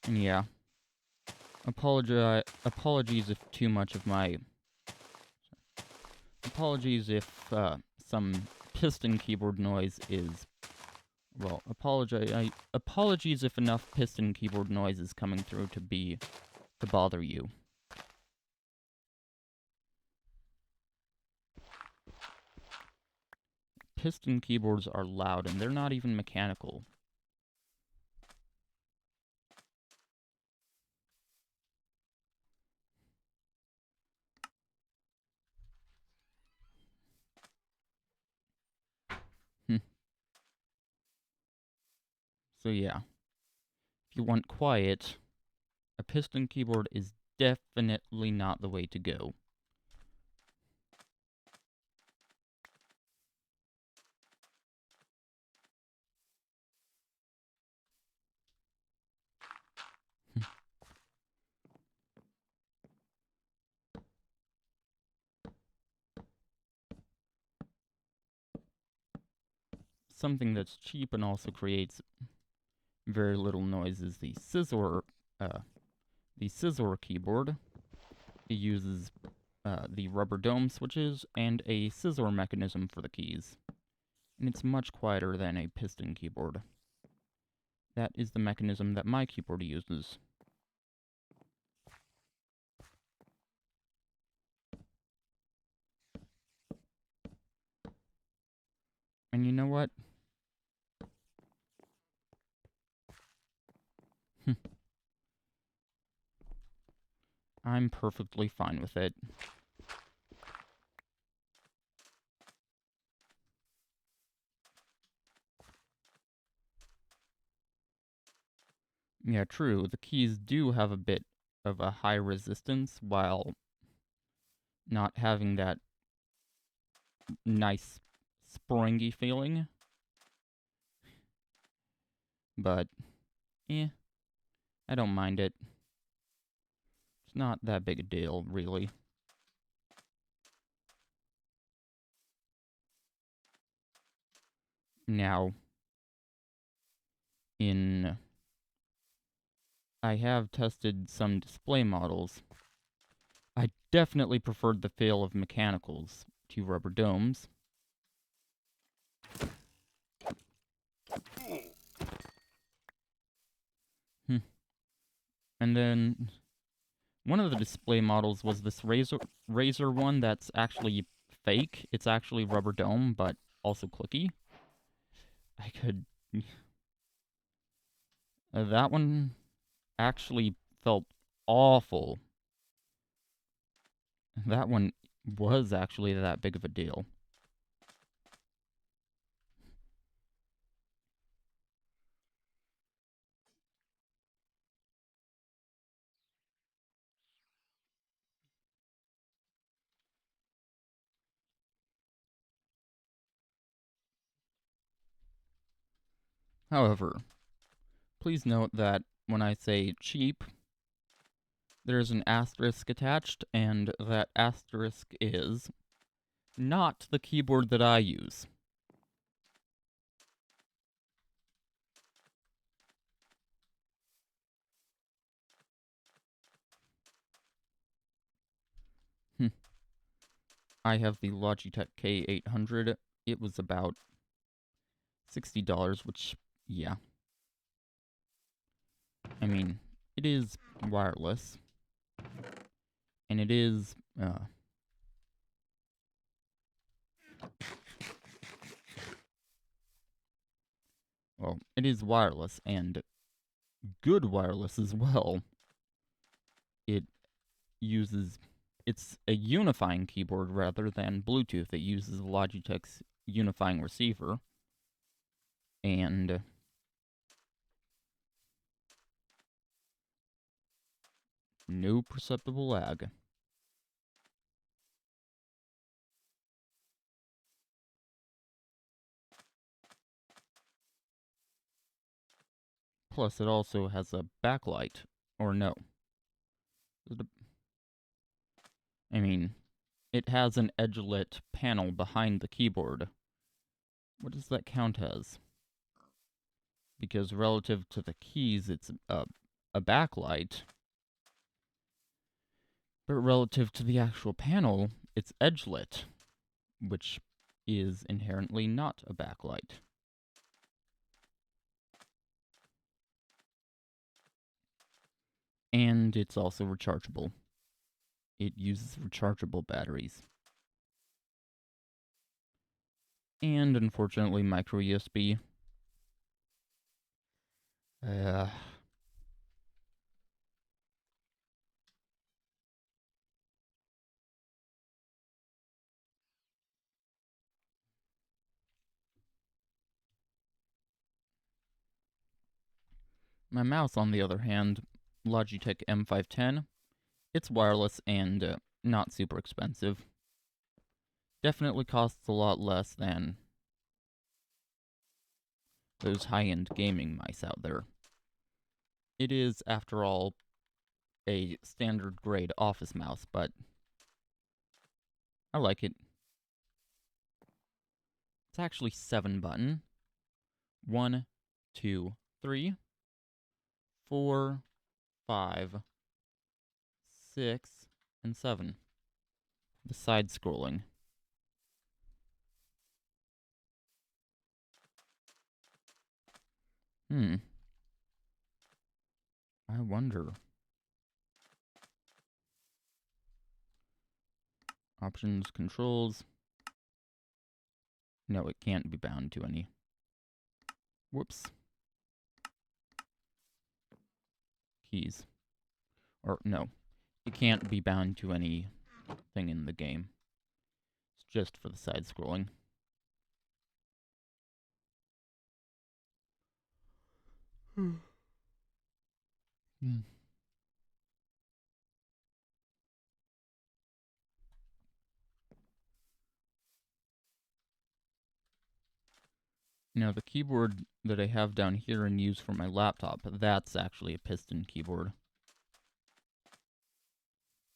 S1: And yeah, apologies if too much of my... Apologies if some piston keyboard noise is Well, apologies if enough piston keyboard noise is coming through to bother you. Piston keyboards are loud, and they're not even mechanical. So yeah, if you want quiet, a piston keyboard is definitely not the way to go. Something that's cheap and also creates very little noise is the scissor keyboard. It uses the rubber dome switches and a scissor mechanism for the keys, and it's much quieter than a piston keyboard. That is the mechanism that my keyboard uses. And you know what? I'm perfectly fine with it. Yeah, true, the keys do have a bit of a high resistance while not having that nice springy feeling. But, I don't mind it. It's not that big a deal, really. Now, I have tested some display models. I definitely preferred the feel of mechanicals to rubber domes. And then one of the display models was this Razer one that's actually fake. It's actually rubber dome, but also clicky. That one actually felt awful. That one was actually that big of a deal. However, please note that when I say cheap, there's an asterisk attached, and that asterisk is not the keyboard that I use. I have the Logitech K800. It was about $60, which, yeah. I mean, it is wireless. And it is, well, it is wireless, and good wireless as well. It's a unifying keyboard rather than Bluetooth. It uses Logitech's unifying receiver, and no perceptible lag. Plus, it also has a backlight, or no. I mean, it has an edge-lit panel behind the keyboard. What does that count as? Because relative to the keys, it's a backlight. But relative to the actual panel, it's edge-lit, which is inherently not a backlight. And it's also rechargeable. It uses rechargeable batteries. And unfortunately, micro USB. My mouse, on the other hand, Logitech M510, it's wireless and not super expensive. Definitely costs a lot less than those high-end gaming mice out there. It is, after all, a standard grade office mouse, but I like it. It's actually 7-button. 1, 2, 3, 4, 5, 6, and 7. The side-scrolling. I wonder. Options, controls. No, it can't be bound to any. Whoops. Keys. Or, no. It can't be bound to anything in the game. It's just for the side-scrolling. Now, the keyboard that I have down here and use for my laptop, that's actually a piston keyboard.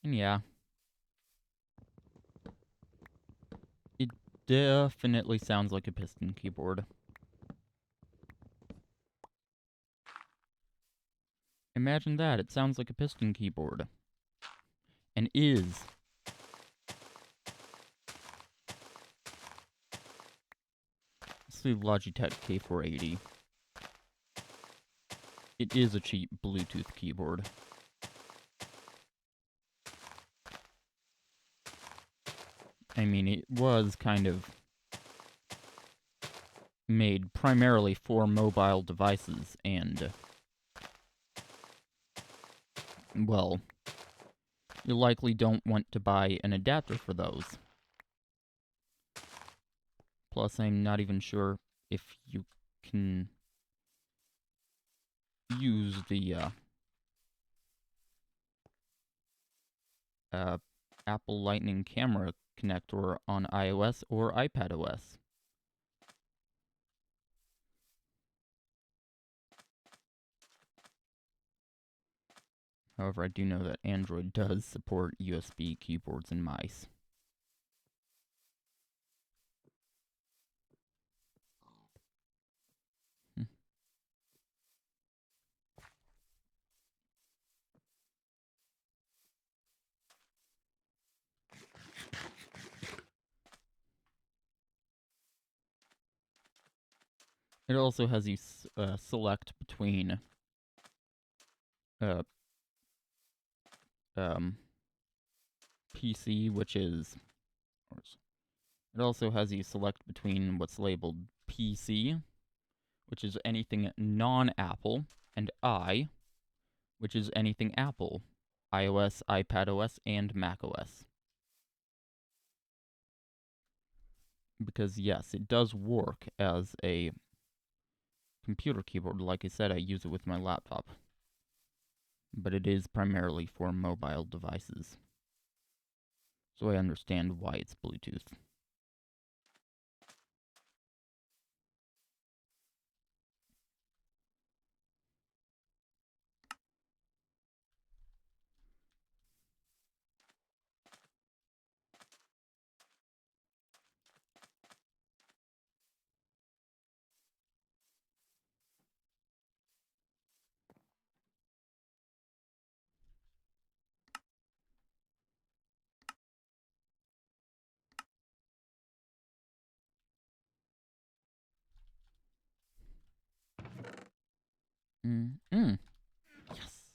S1: And yeah, it definitely sounds like a piston keyboard. Imagine that, it sounds like a piston keyboard. And is. It's the Logitech K480. It is a cheap Bluetooth keyboard. I mean, it was kind of made primarily for mobile devices, and, well, you likely don't want to buy an adapter for those. Plus, I'm not even sure if you can use the Apple Lightning camera connector on iOS or iPadOS. However, I do know that Android does support USB keyboards and mice. It also has you select between PC, which is... It also has you select between what's labeled PC, which is anything non-Apple, and I, which is anything Apple, iOS, iPadOS, and macOS. Because yes, it does work as a computer keyboard. Like I said, I use it with my laptop. But it is primarily for mobile devices. So I understand why it's Bluetooth. Yes.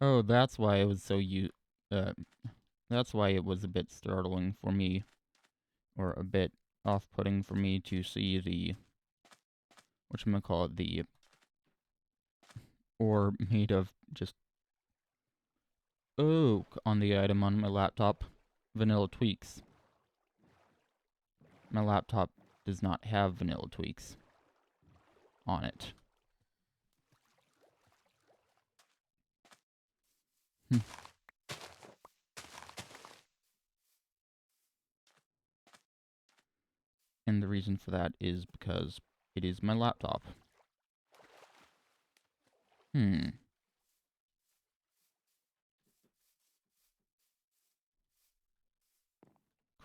S1: Oh, that's why it was so that's why it was a bit startling for me, or a bit off-putting for me to see the, whatchamacallit, the ore made of just oak on the item on my laptop. Vanilla tweaks. My laptop does not have vanilla tweaks on it. And the reason for that is because it is my laptop.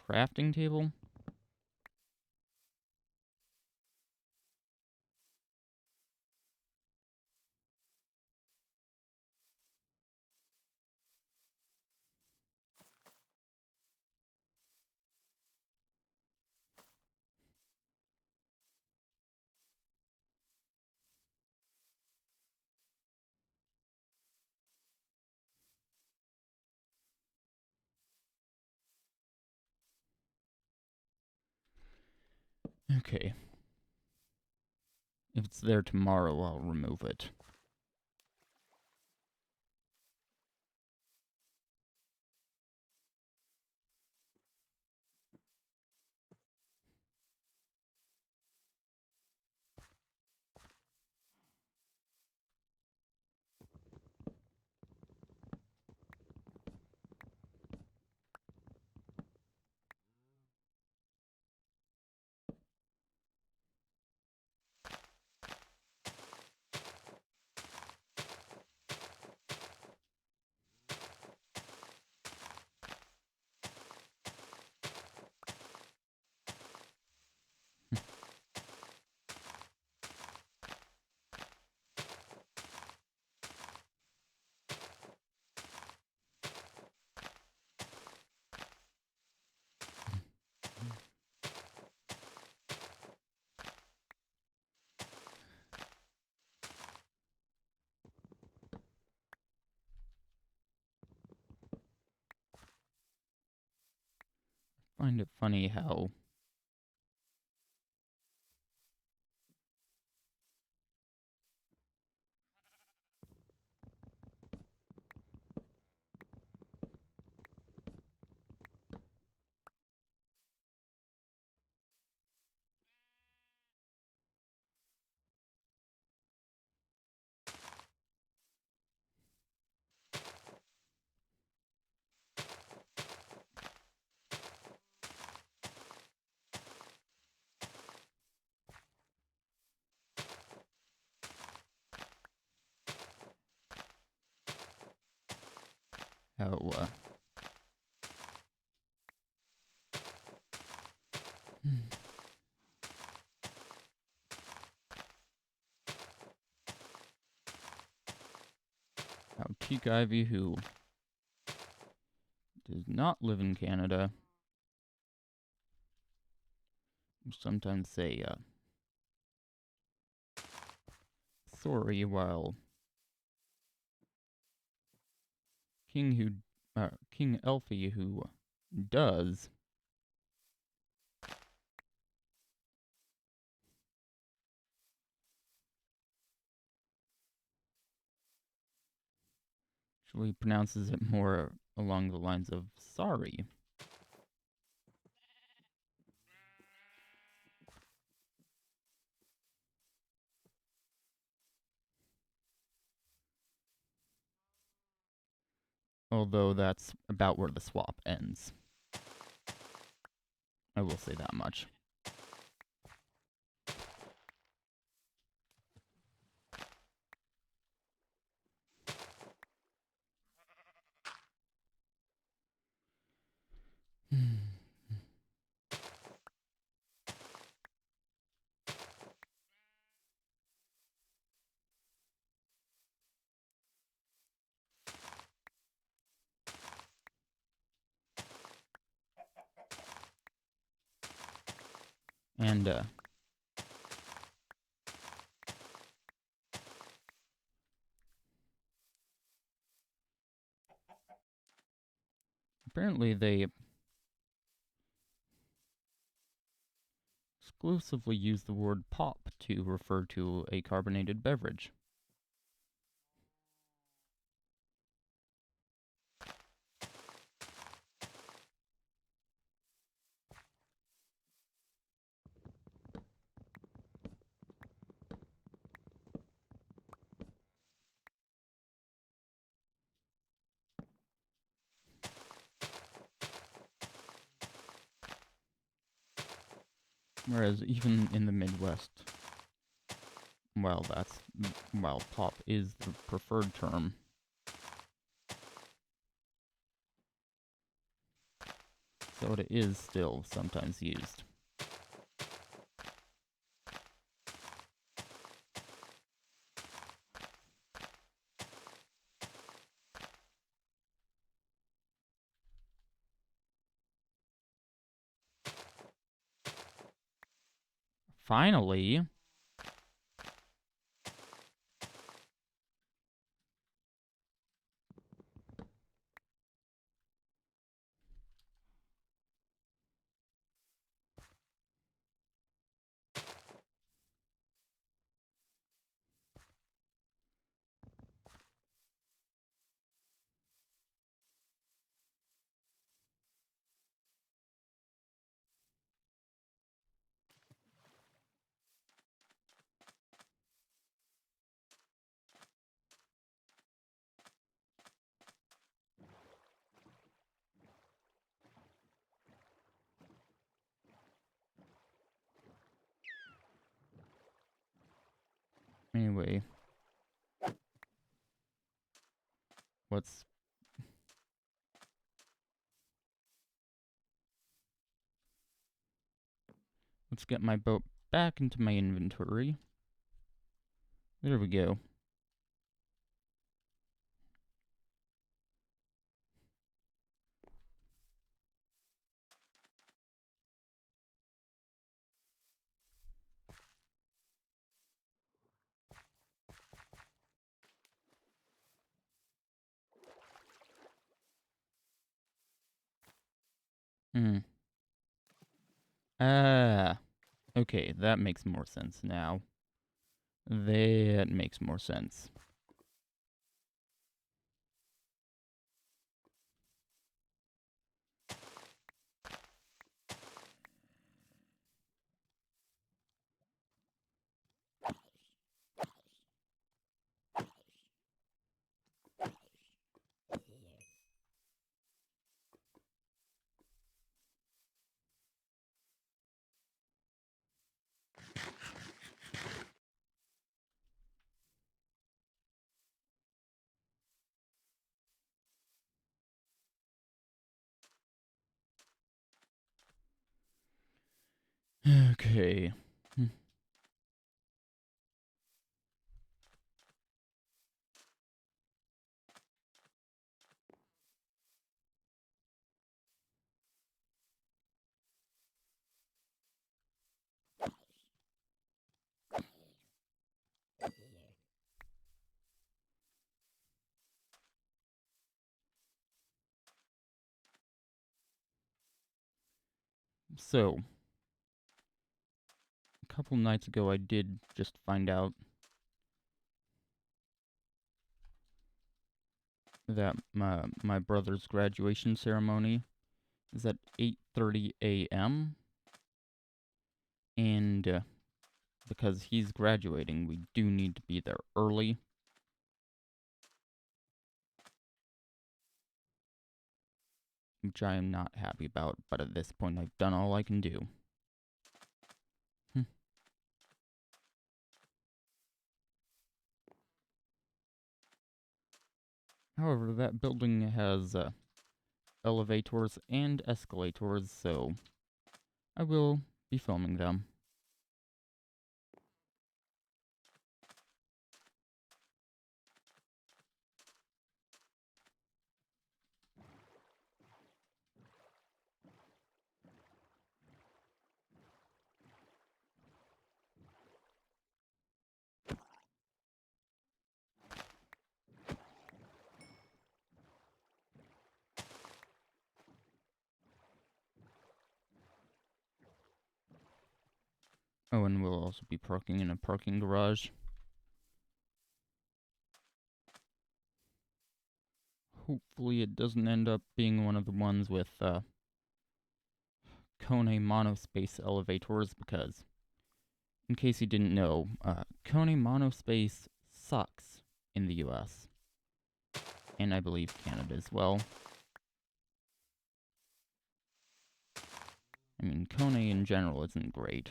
S1: Crafting table? Okay. If it's there tomorrow, I'll remove it. I find it funny how how how Teak Ivy, who does not live in Canada, sometimes say sorry, while King Elfie, who does, actually pronounces it more along the lines of sorry. Although that's about where the swap ends. I will say that much. And Apparently they exclusively use the word pop to refer to a carbonated beverage. Whereas even in the Midwest, well, pop is the preferred term. Soda is still sometimes used. Finally, anyway, let's get my boat back into my inventory. There we go. Okay, that makes more sense now. That makes more sense. Okay. So, a couple nights ago I did just find out that my brother's graduation ceremony is at 8:30 a.m. And because he's graduating, we do need to be there early. Which I am not happy about, but at this point I've done all I can do. However, that building has elevators and escalators, so I will be filming them. Oh, and we'll also be parking in a parking garage. Hopefully it doesn't end up being one of the ones with Kone monospace elevators, because, in case you didn't know, Kone monospace sucks in the US. And I believe Canada as well. I mean, Kone in general isn't great.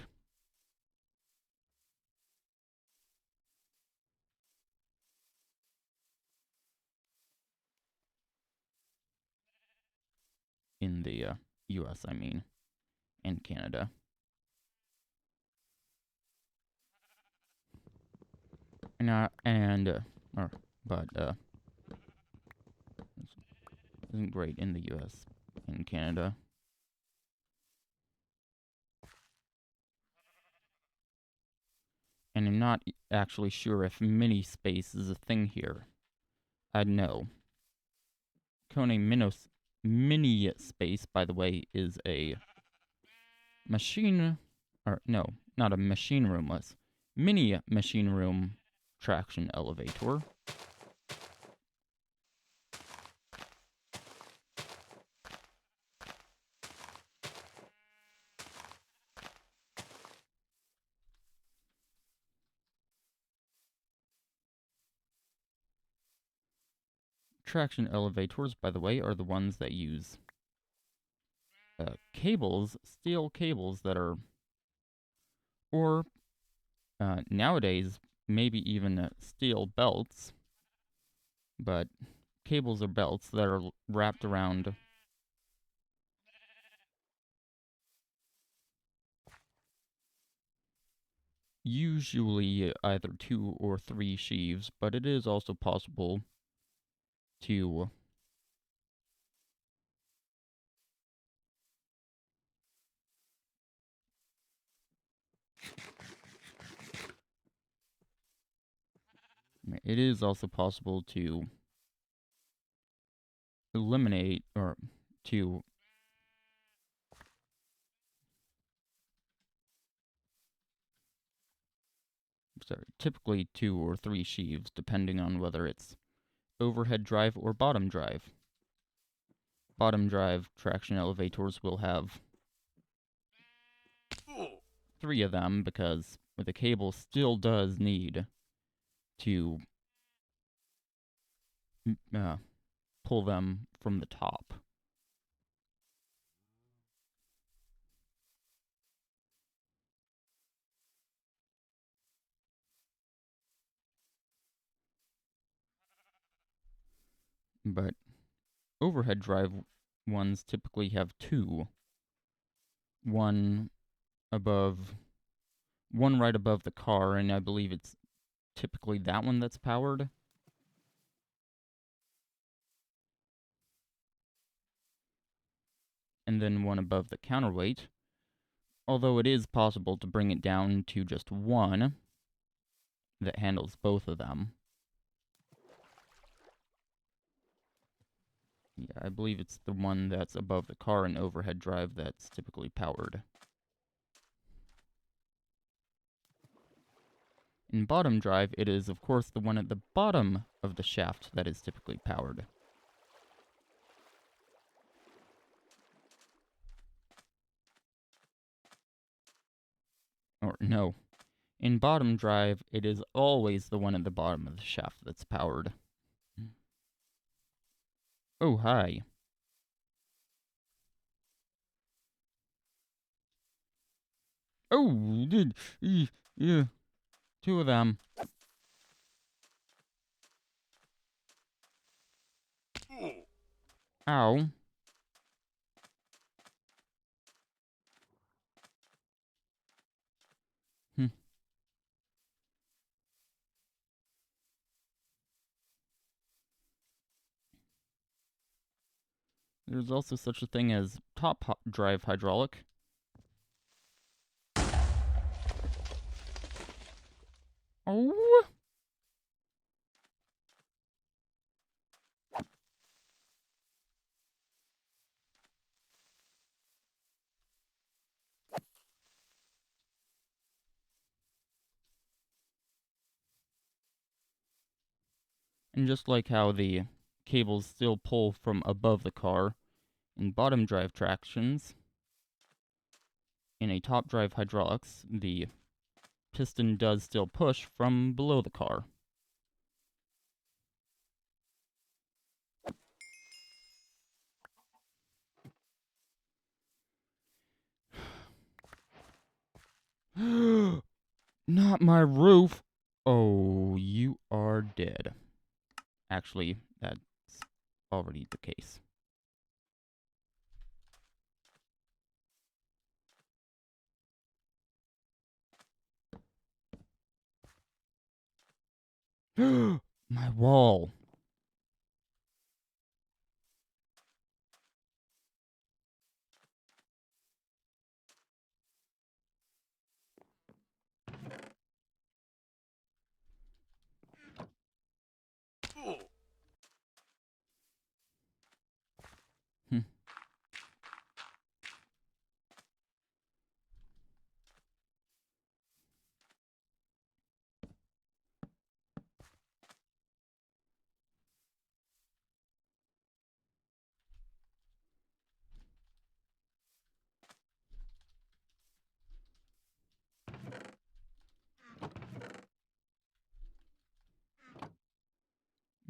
S1: In the US, I mean, and Canada. But isn't great in the US and Canada. And I'm not actually sure if mini space is a thing here. I know. Kone mini space, by the way, is a machine, or no, not a machine roomless, mini machine room traction elevator. Traction elevators, by the way, are the ones that use cables, steel cables that are, or nowadays, maybe even steel belts, but cables or belts that are wrapped around usually either 2 or 3 sheaves, but it is also possible to eliminate, or to typically 2 or 3 sheaves, depending on whether it's overhead drive or bottom drive. Bottom drive traction elevators will have 3 of them, because the cable still does need to pull them from the top. But overhead drive ones typically have 2. One right above the car, and I believe it's typically that one that's powered. And then one above the counterweight. Although it is possible to bring it down to just one that handles both of them. Yeah, I believe it's the one that's above the car and overhead drive that's typically powered. In bottom drive, it is, of course, the one at the bottom of the shaft that is typically powered. Or, no. In bottom drive, it is always the one at the bottom of the shaft that's powered. Oh, hi. Oh, yeah. 2 of them. Ow. There's also such a thing as top drive hydraulic. Oh! And just like how the cables still pull from above the car in bottom drive tractions, in a top drive hydraulics, the piston does still push from below the car. Not my roof! Oh, you are dead. Actually, that's already the case. My wall!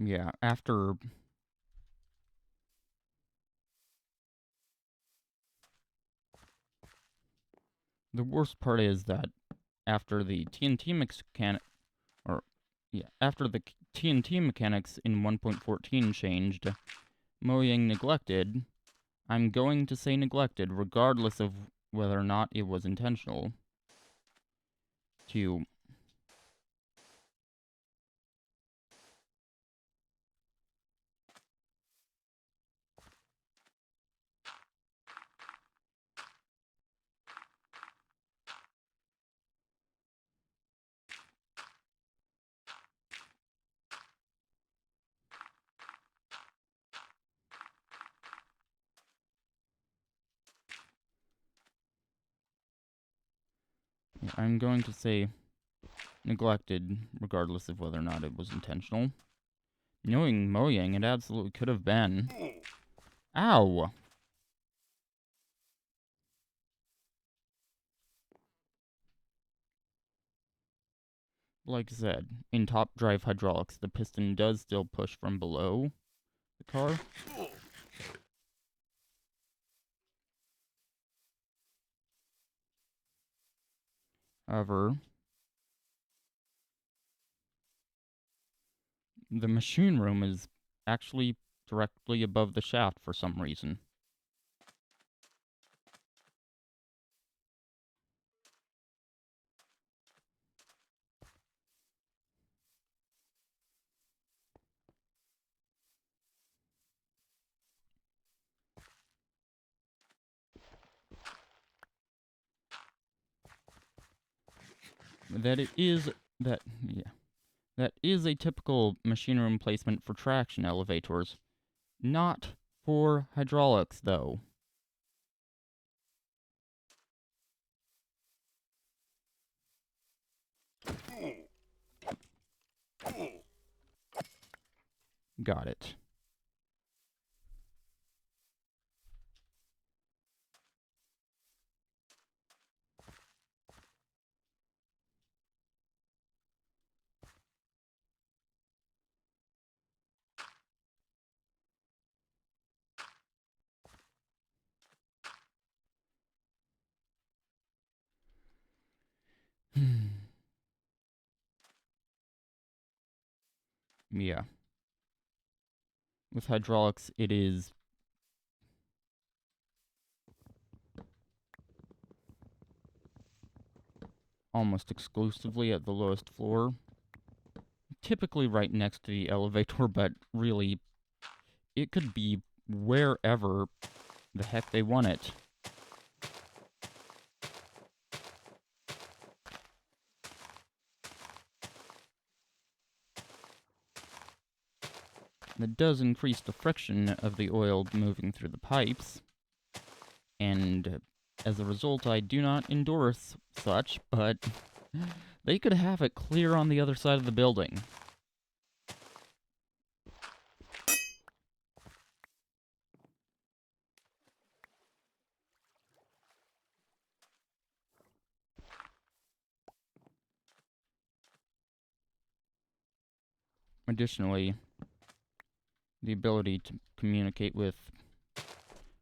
S1: Yeah, after... The worst part is that after the TNT mechanics in 1.14 changed, Mojang neglected, I'm going to say neglected, regardless of whether or not it was intentional, to I'm going to say neglected, regardless of whether or not it was intentional. Knowing Mojang, it absolutely could have been. Ow! Like I said, in top drive hydraulics, the piston does still push from below the car. However, the machine room is actually directly above the shaft for some reason. That is a typical machine room placement for traction elevators. Not for hydraulics, though. Got it. Yeah. With hydraulics, it is almost exclusively at the lowest floor. Typically right next to the elevator, but really, it could be wherever the heck they want it. That does increase the friction of the oil moving through the pipes, and as a result, I do not endorse such, but they could have it clear on the other side of the building. Additionally, the ability to communicate with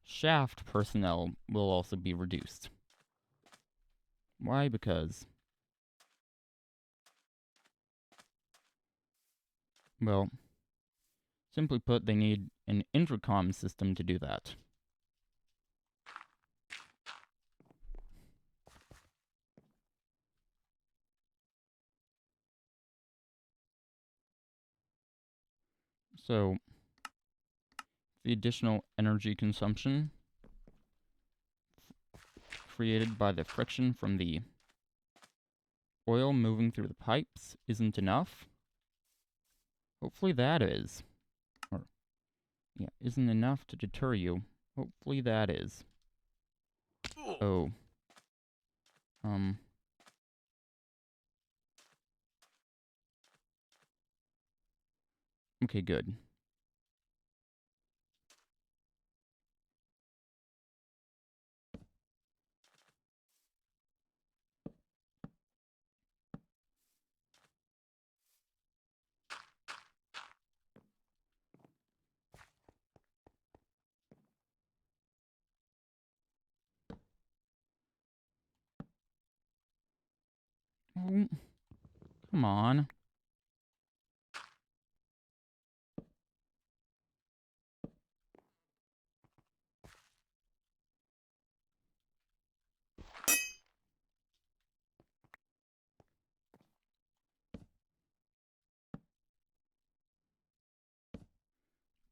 S1: shaft personnel will also be reduced. Why? Because, well, simply put, they need an intercom system to do that. So, the additional energy consumption created by the friction from the oil moving through the pipes isn't enough. Hopefully that is. Or, yeah, isn't enough to deter you. Hopefully that is. Oh. Okay, good. Oh, come on.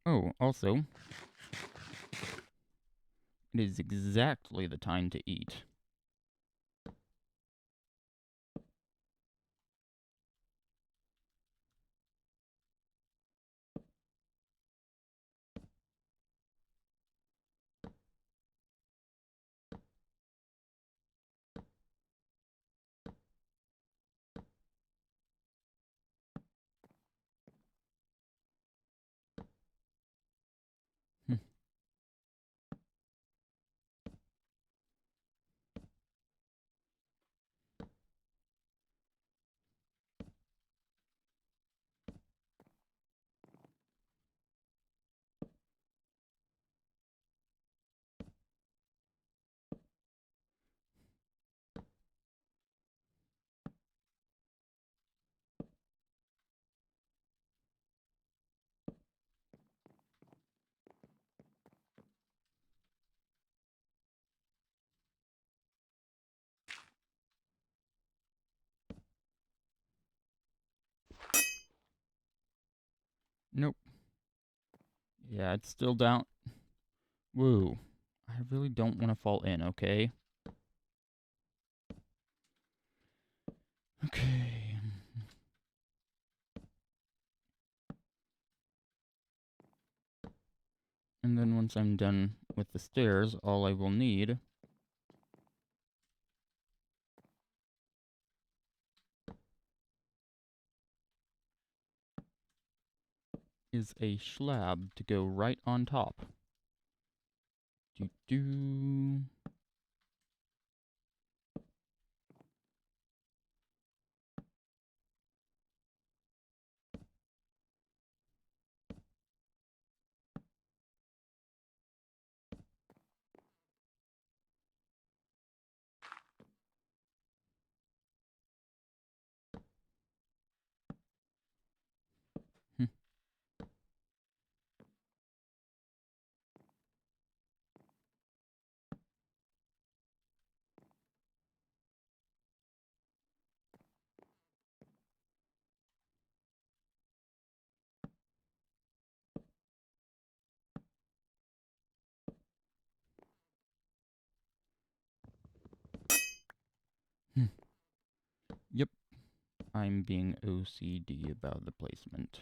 S1: Oh, also, it is exactly the time to eat. Nope. Yeah, it's still down. Woo. I really don't want to fall in, okay? Okay. And then once I'm done with the stairs, all I will need is a slab to go right on top. Doo-doo. Hmm. Hmm. Yep. I'm being OCD about the placement.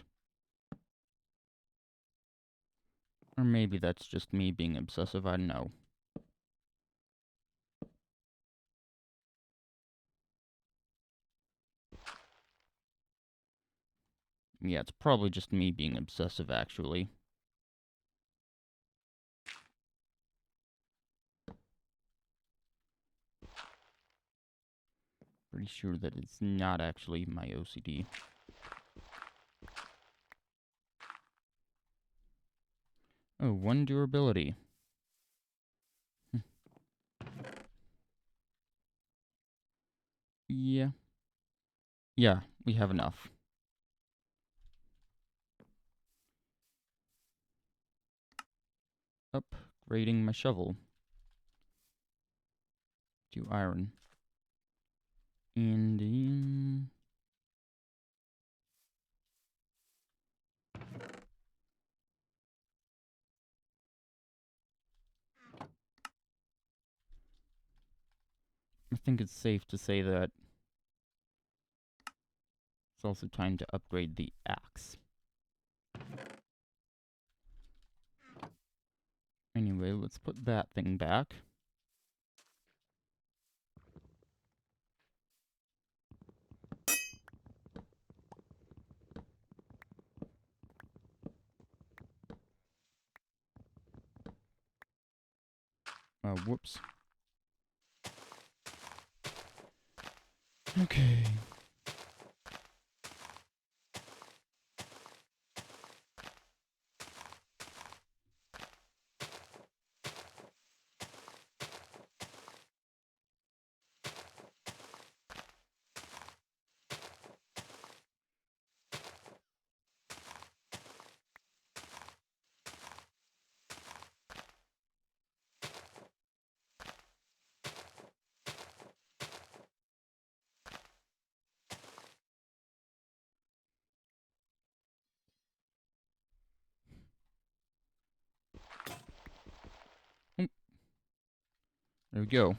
S1: Or maybe that's just me being obsessive, I don't know. Yeah, it's probably just me being obsessive, actually. Pretty sure that it's not actually my OCD. Oh, 1 durability. Yeah. Yeah, we have enough. Upgrading my shovel to iron. And I think it's safe to say that it's also time to upgrade the axe. Anyway, let's put that thing back. Whoops. Okay. There we go.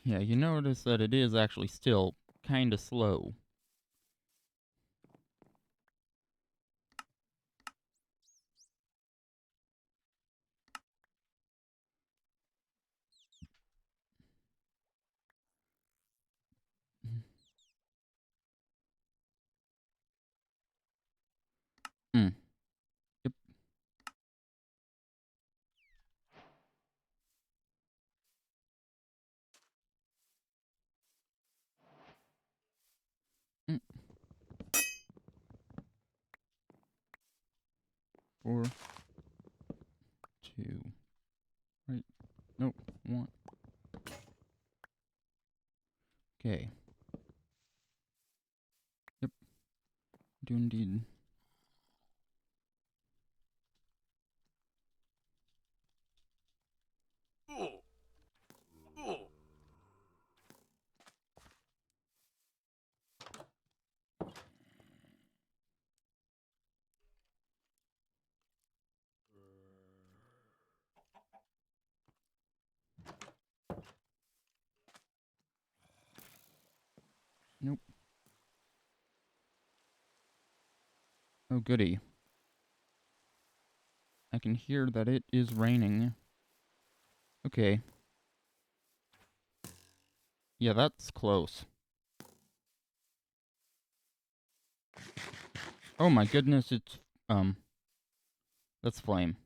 S1: Yeah, you notice that it is actually still kinda slow. Hmm. Yep. Mm. 4, 2. Right. Nope. 1. Okay. Yep. Do indeed. Nope. Oh, goody. I can hear that it is raining. Okay. Yeah, that's close. Oh my goodness, it's, that's flame.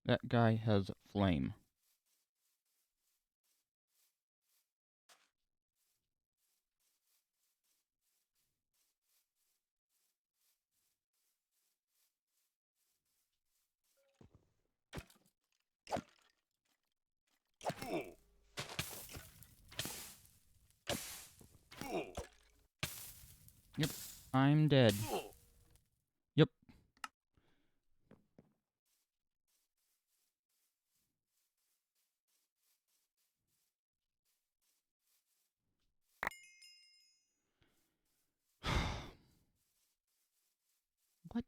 S1: That guy has flame. Yep. I'm dead. Yep. What?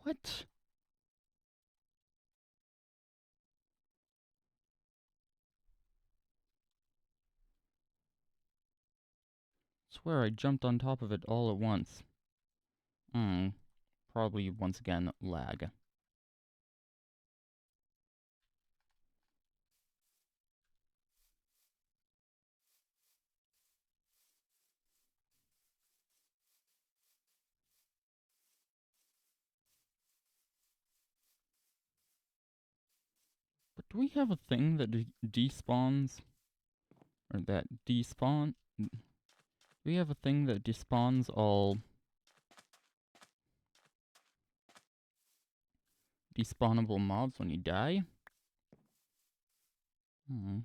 S1: What? Swear I jumped on top of it all at once. Probably once again lag. But do we have a thing that despawns? Or that despawn? we have a thing that despawns all despawnable mobs when you die? Hmm.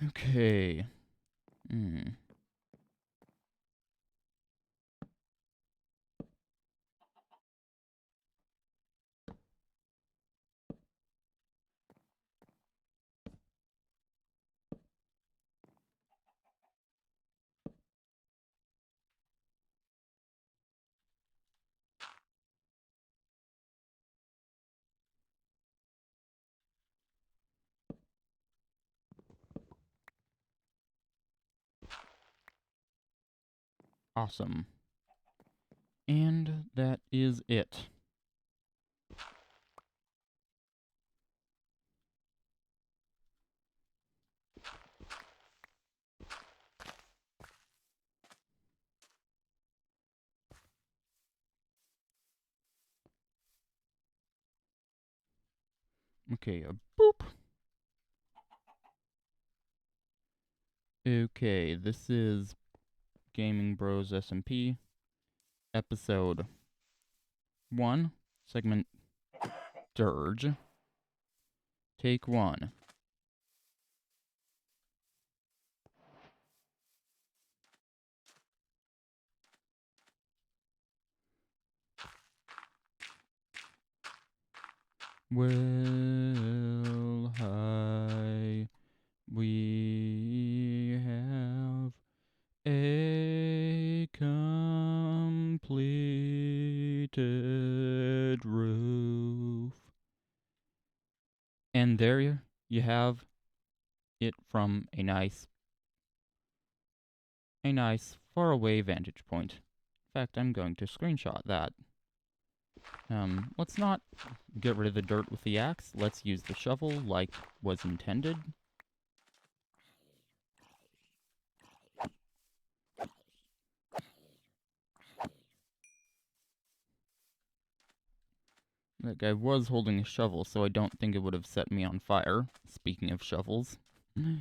S1: Okay. Hmm. Awesome. And that is it. Okay, a boop. Okay, this is Gaming Bros SMP, episode 1, segment Dirge, take 1. Well, hi, we have a completed roof. And there you have it from a nice faraway vantage point. In fact, I'm going to screenshot that. Let's not get rid of the dirt with the axe. Let's use the shovel like was intended. That guy was holding a shovel, so I don't think it would have set me on fire. Speaking of shovels. But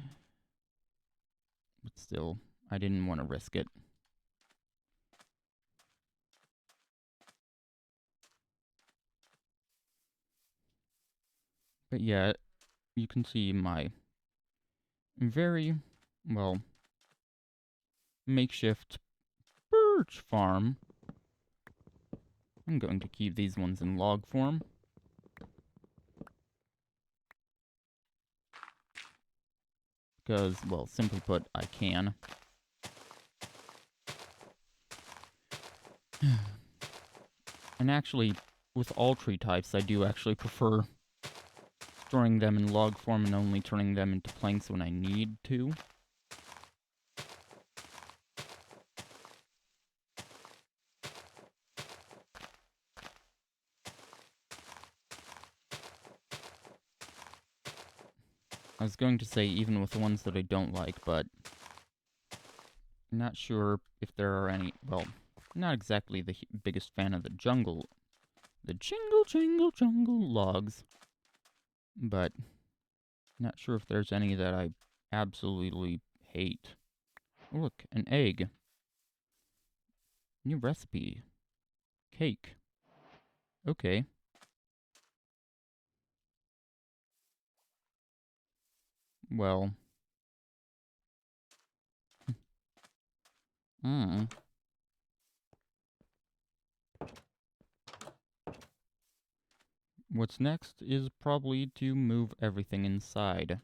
S1: still, I didn't want to risk it. But yeah, you can see my very, well, makeshift birch farm. I'm going to keep these ones in log form. Because, well, simply put, I can. And actually, with all tree types, I do actually prefer storing them in log form and only turning them into planks when I need to. I was going to say even with the ones that I don't like, but I'm not sure if there are any, well, not exactly the biggest fan of the jingle logs, but not sure if there's any that I absolutely hate. Oh, look, an egg. New recipe. Cake. Okay. Well. Hmm. What's next is probably to move everything inside,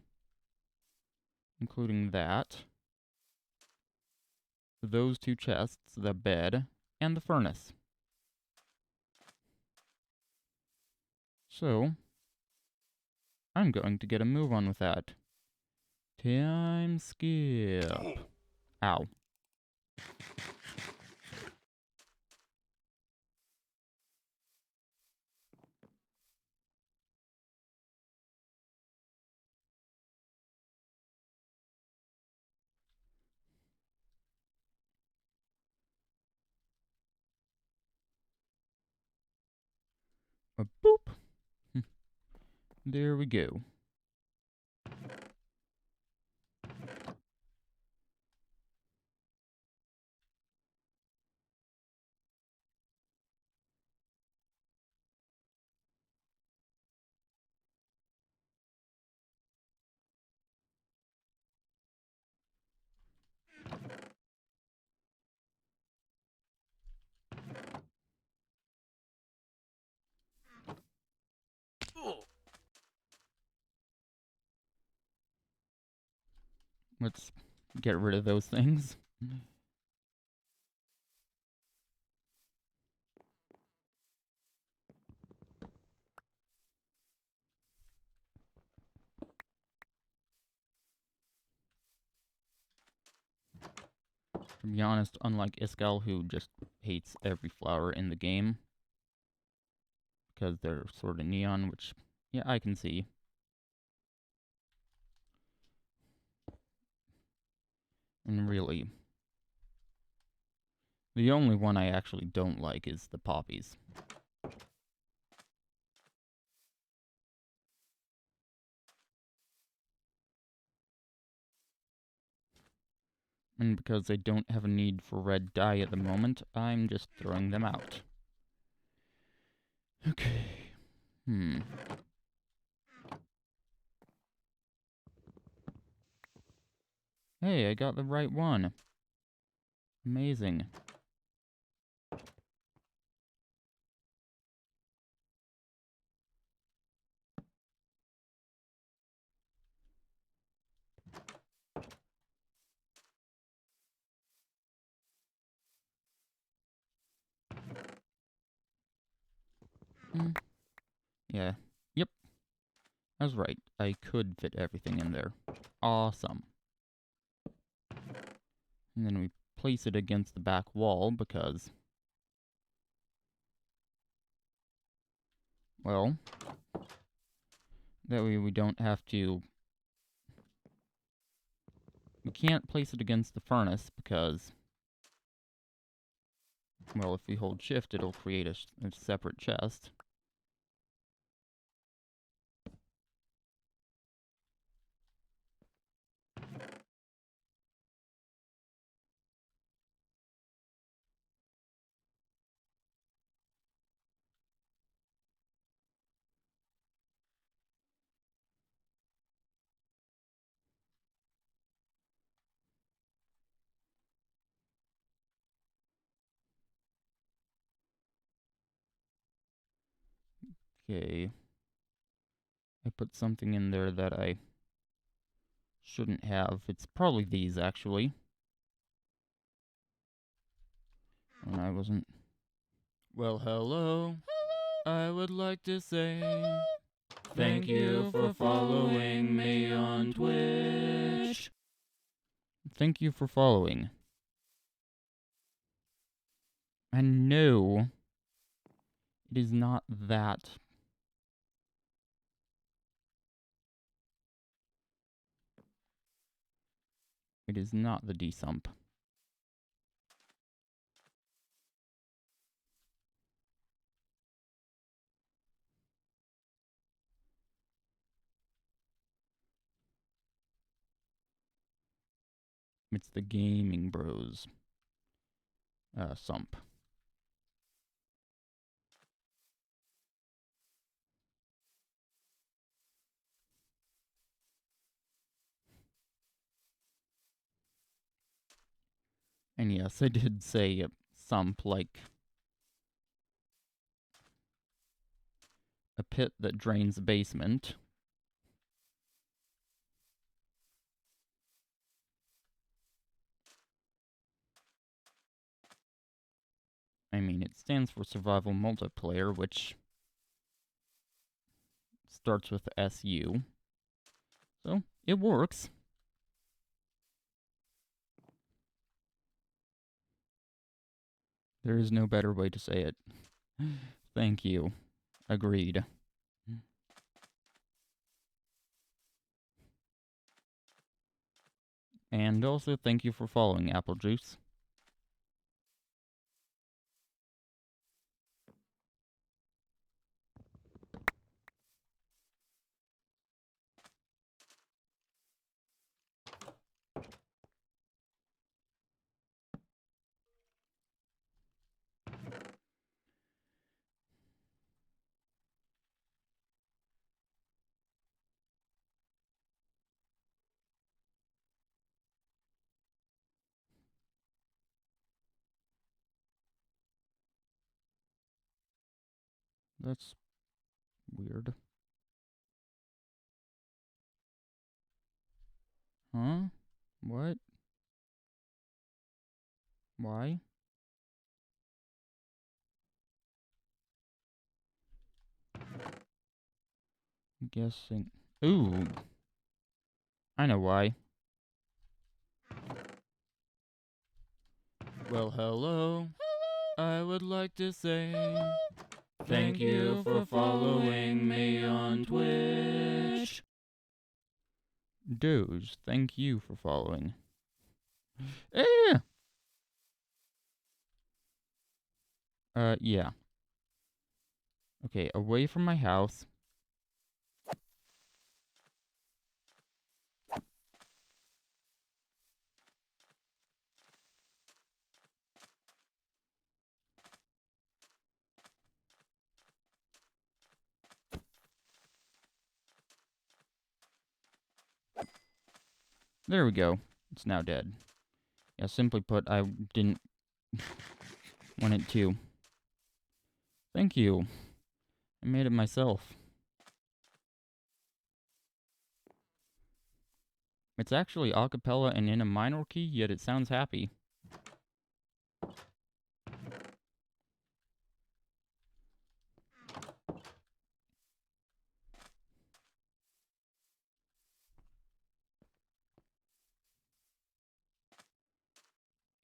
S1: including that, those two chests, the bed, and the furnace. So, I'm going to get a move on with that. Time skip. Ow. Boop. There we go. Let's get rid of those things. To be honest, unlike Iskal, who just hates every flower in the game, because they're sort of neon, which, yeah, I can see. And really, the only one I actually don't like is the poppies. And because they don't have a need for red dye at the moment, I'm just throwing them out. Okay. Hey, I got the right one. Amazing. Yeah. Yep. I was right. I could fit everything in there. Awesome. And then we place it against the back wall because, well, that way we don't have to... We can't place it against the furnace because, well, if we hold shift, it'll create a separate chest. Okay. I put something in there that I shouldn't have. It's probably these, actually. And I wasn't... Well, hello. I would like to say thank you for following me on Twitch. Thank you for following. And no, it is not that. It is not the desump. It's the Gaming Bros sump. And yes, I did say sump like a pit that drains a basement. I mean, it stands for Survival Multiplayer, which starts with SU. So, it works. There is no better way to say it. Thank you. Agreed. And also, thank you for following, Apple Juice. that's weird. Huh? What? Why? I'm guessing. Ooh. I know why. Well, hello. I would like to say thank you for following me on Twitch. Doge, thank you for following. Yeah. Okay, away from my house. There we go. It's now dead. Yeah, simply put, I didn't want it to. Thank you. I made it myself. It's actually a cappella and in a minor key, yet it sounds happy.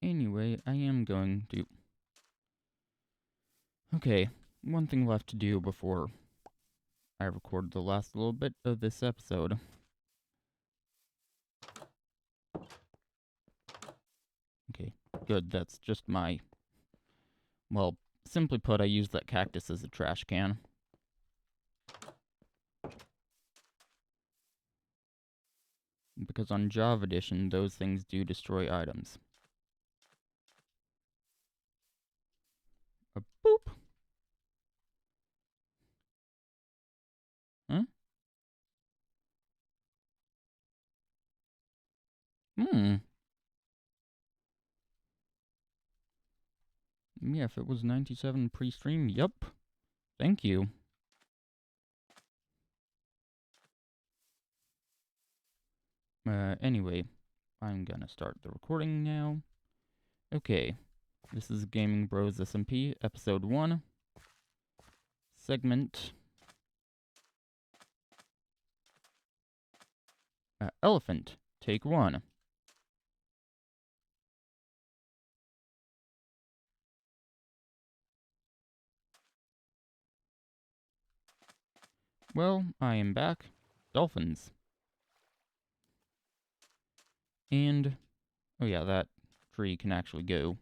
S1: Anyway, I am going to... Okay, one thing left to do before I record the last little bit of this episode. Okay, good, that's just my... Well, simply put, I use that cactus as a trash can. Because on Java Edition, those things do destroy items. A boop! Huh? Yeah, if it was 97 pre-stream, yep. Thank you. Anyway, I'm gonna start the recording now. Okay, this is Gaming Bros SMP, episode 1. Segment... Elephant, take 1. Well, I am back. Dolphins. And... oh yeah, that tree can actually go.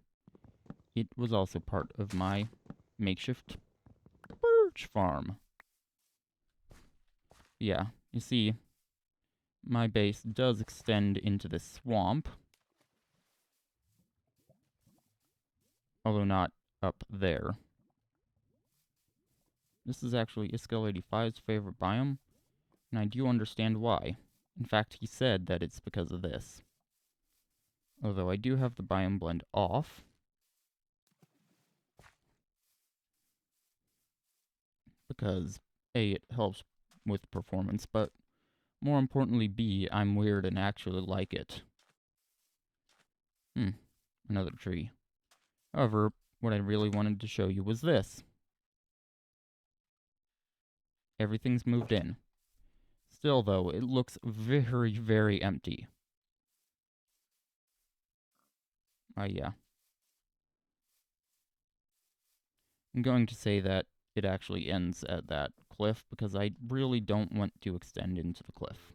S1: It was also part of my makeshift birch farm. Yeah, you see, my base does extend into the swamp. Although not up there. This is actually Iskell 85's favorite biome, and I do understand why. In fact, he said that it's because of this. Although I do have the biome blend off. Because A, it helps with performance, but more importantly, B, I'm weird and actually like it. Another tree. However, what I really wanted to show you was this. Everything's moved in. Still, though, it looks very, very empty. Yeah. I'm going to say that it actually ends at that cliff because I really don't want to extend into the cliff.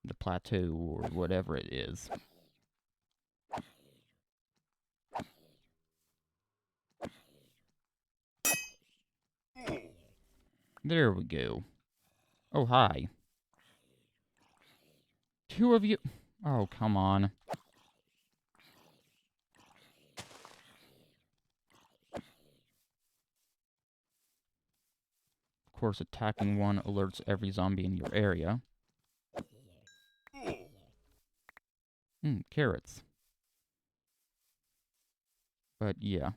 S1: The plateau, or whatever it is. There we go. Oh, hi. 2 of you... oh, come on. Of course, attacking one alerts every zombie in your area. Carrots. But yeah.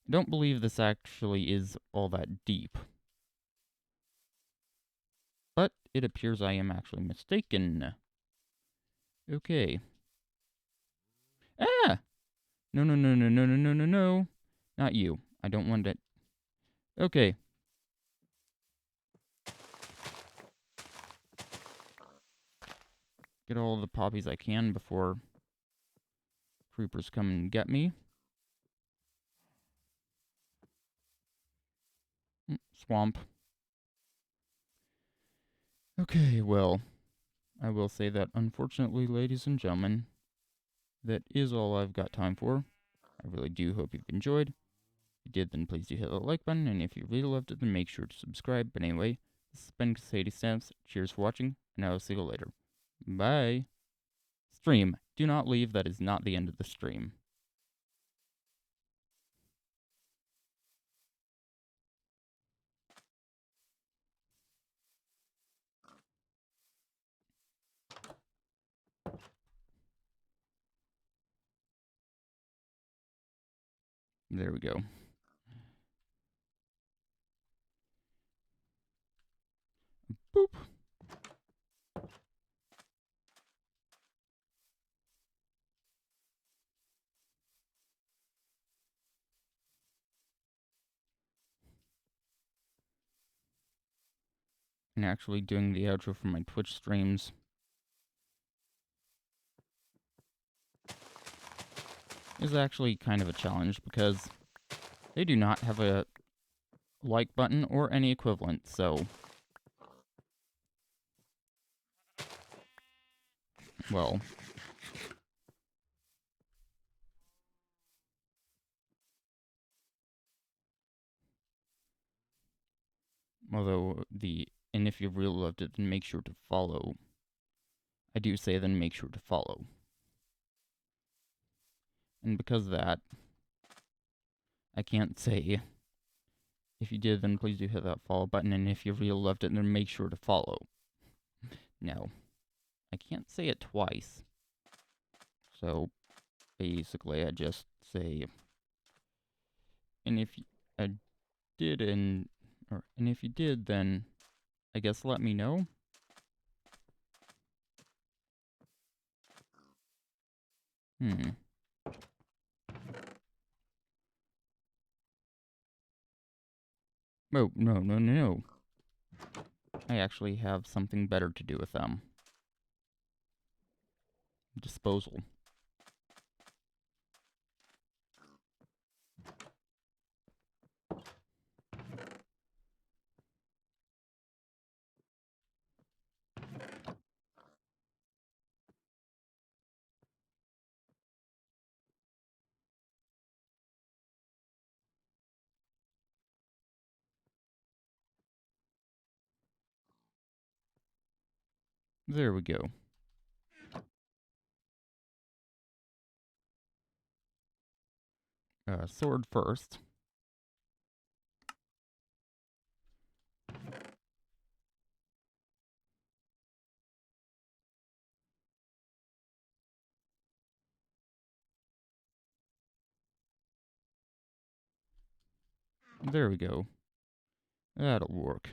S1: I don't believe this actually is all that deep. But it appears I am actually mistaken. Okay. Ah! No, no, no, no, no, no, no, no, no. Not you. I don't want it. Okay. Get all the poppies I can before creepers come and get me. Swamp. Okay, well, I will say that unfortunately, ladies and gentlemen, that is all I've got time for. I really do hope you've enjoyed. If you did, then please do hit the like button, and if you really loved it, then make sure to subscribe. But anyway, this has been Sadie Stamps. Cheers for watching, and I will see you later. Bye. Stream. Do not leave. That is not the end of the stream. There we go. Boop. And actually doing the outro for my Twitch streams is actually kind of a challenge because they do not have a like button or any equivalent, so well, although and if you really loved it, then make sure to follow. I do say then make sure to follow. And because of that, I can't say if you did, then please do hit that follow button, and if you really loved it, then make sure to follow. No, I can't say it twice. So basically, I just say, and if I did, and if you did, then I guess let me know. Oh, no, no, no. I actually have something better to do with them. Disposal. There we go. Sword first. There we go. That'll work.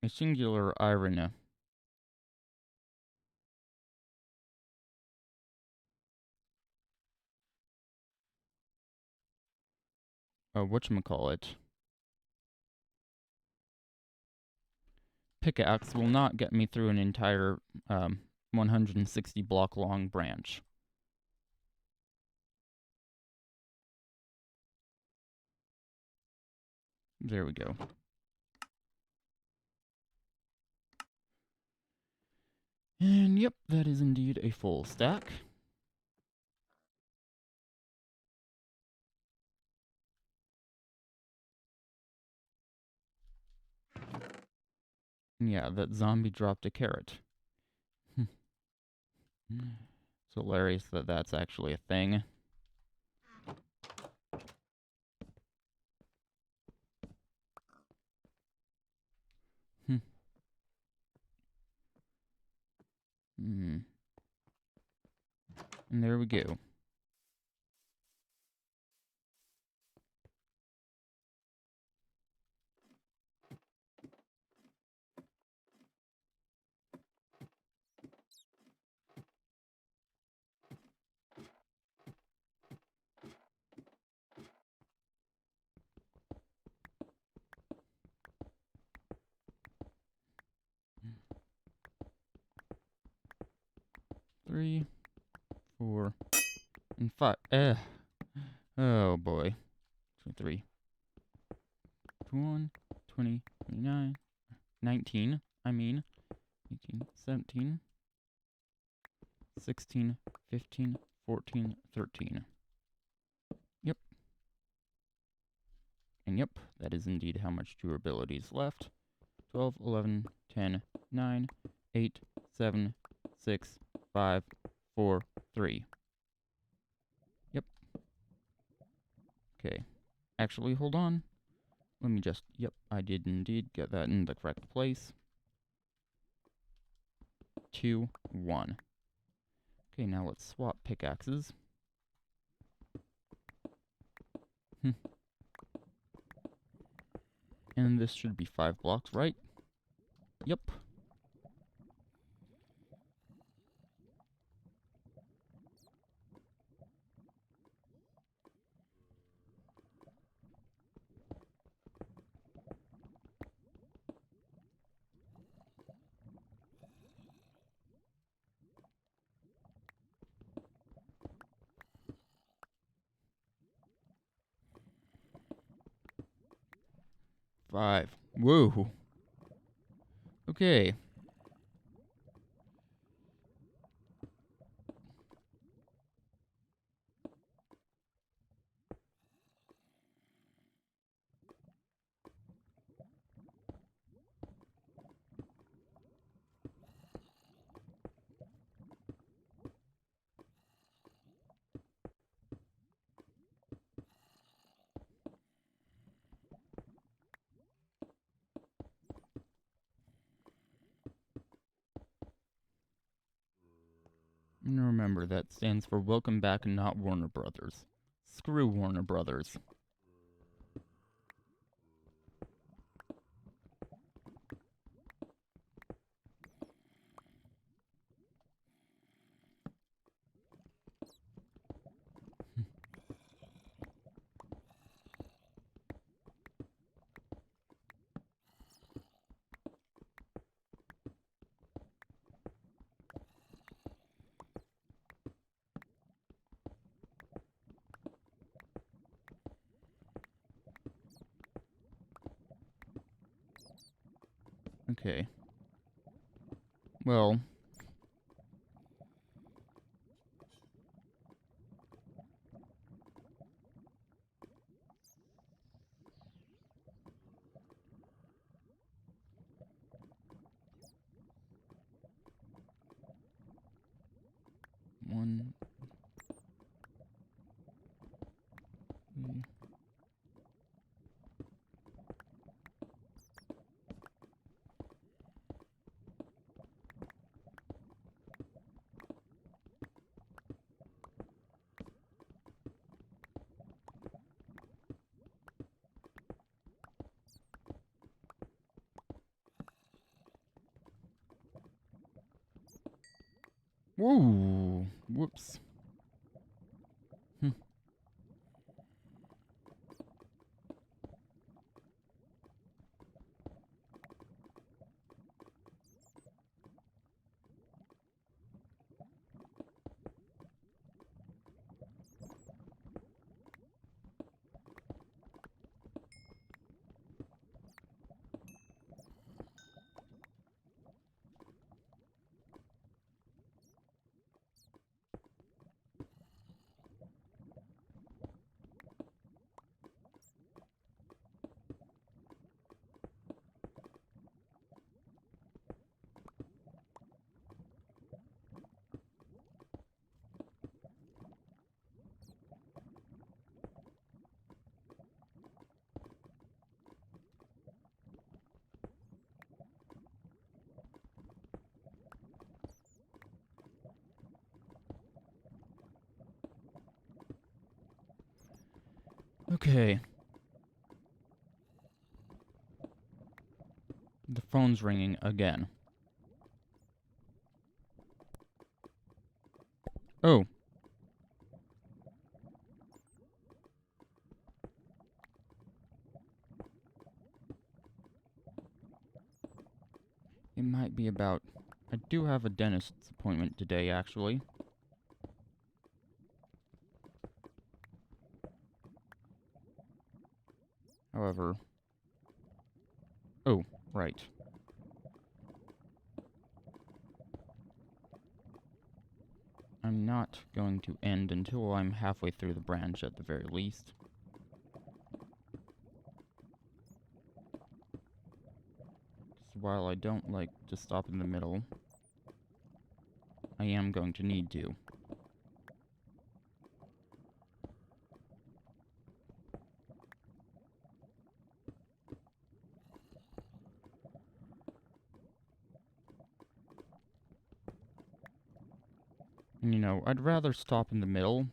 S1: A singular irony. Whatchamacallit. Pickaxe will not get me through an entire 160 block long branch. There we go. And yep, that is indeed a full stack. Yeah, that zombie dropped a carrot. It's hilarious that that's actually a thing. And there we go. Three, 4, and 5. Oh boy. 23, 21, 20, 29, 19. 18, 17, 16, 15, 14, 13. Yep. And yep, that is indeed how much durability is left. 12, 11, 10, 9, 8, 7, 6, 5, 4, 3. Yep. Okay. Actually, hold on. Let me just, yep, I did indeed get that in the correct place. 2, 1. Okay, now let's swap pickaxes. And this should be 5 blocks, right? Yep. Five. Whoa. Okay. And remember, that stands for Welcome Back and not Warner Brothers. Screw Warner Brothers. Okay. Well. One. Three. Whoa. Whoops. Okay. The phone's ringing again. Oh. It might be about... I do have a dentist's appointment today, actually. However... Oh, right. I'm not going to end until I'm halfway through the branch at the very least. So while I don't like to stop in the middle, I am going to need to. You know, I'd rather stop in the middle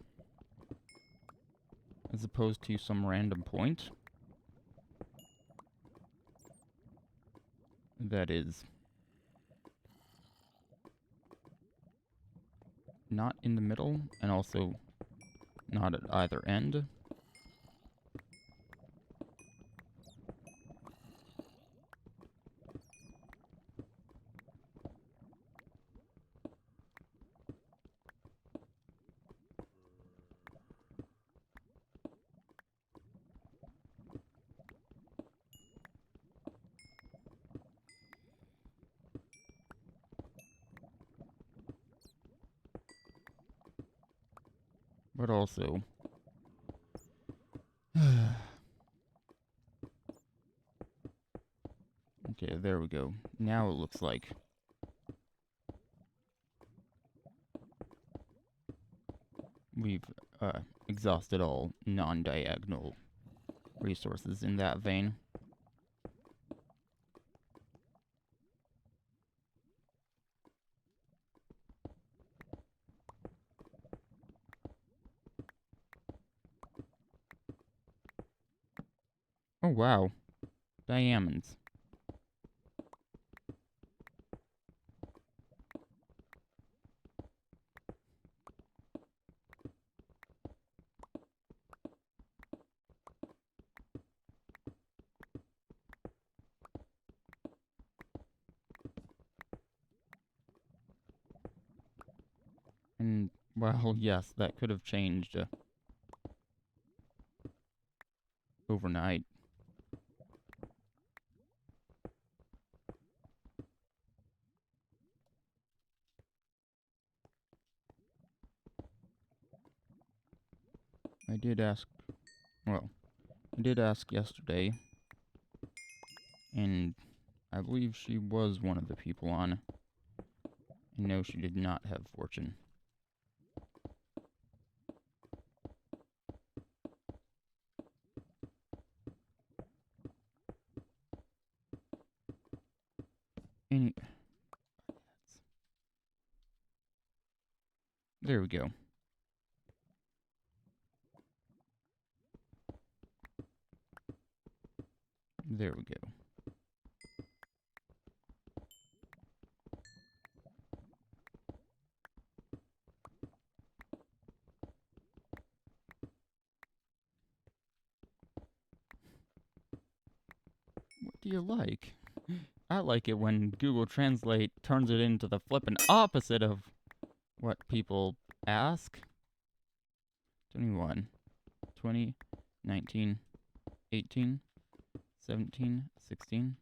S1: as opposed to some random point that is not in the middle and also not at either end. But also... Okay, there we go. Now it looks like we've exhausted all non-diagonal resources in that vein. Oh wow, diamonds. And, well, yes, that could have changed overnight. I did ask yesterday, and I believe she was one of the people on. And no, she did not have fortune. There we go. There we go. What do you like? I like it when Google Translate turns it into the flippin' opposite of what people ask. 21, 20, 19, 18, 17, 16,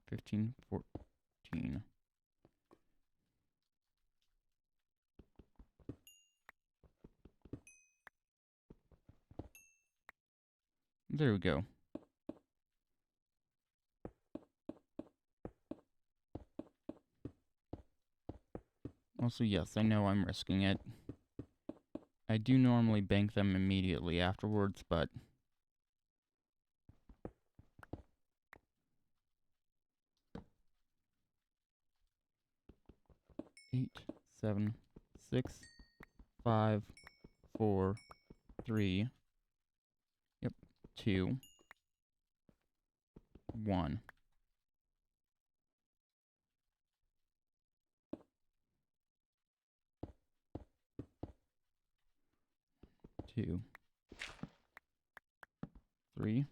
S1: 15, 14. There we go. Also, yes, I know I'm risking it. I do normally bank them immediately afterwards, but... 8, 7, 6, 5, 4, 3, yep, 2, 1. Two, 3,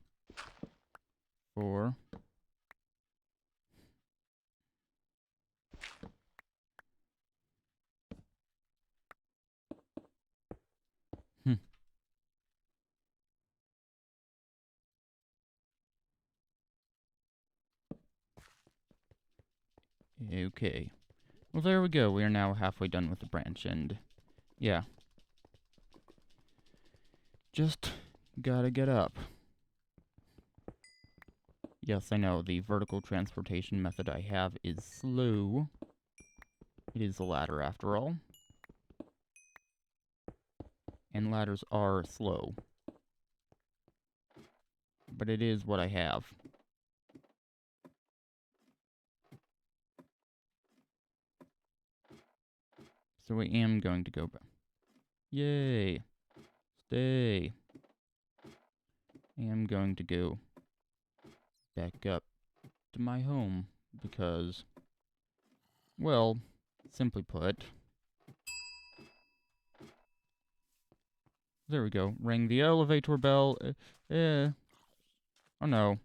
S1: 4. Okay. Well, there we go. We are now halfway done with the branch, and yeah. Just gotta get up. Yes, I know, the vertical transportation method I have is slow. It is a ladder, after all. And ladders are slow. But it is what I have. So I am going to go back. Yay! Stay! I am going to go back up to my home because, well, simply put, there we go. Rang the elevator bell. Oh no.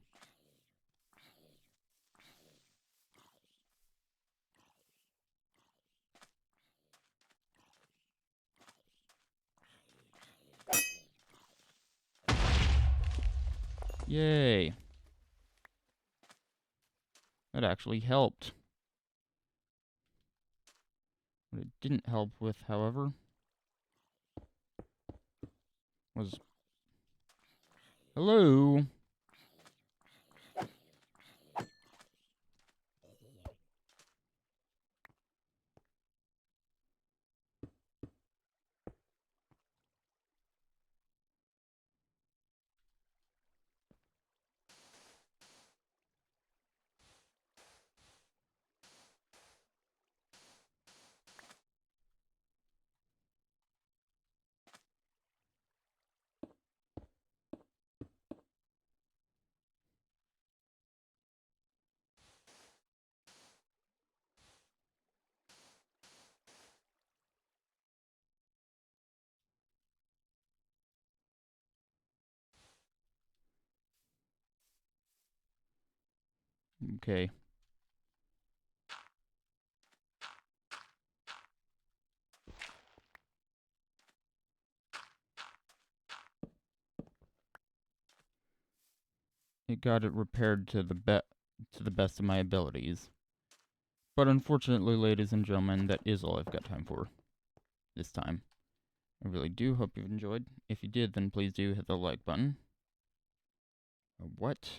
S1: Yay. That actually helped. What it didn't help with, however, was... Hello? Okay. It got it repaired to the best of my abilities. But unfortunately, ladies and gentlemen, that is all I've got time for this time. I really do hope you've enjoyed. If you did, then please do hit the like button. What?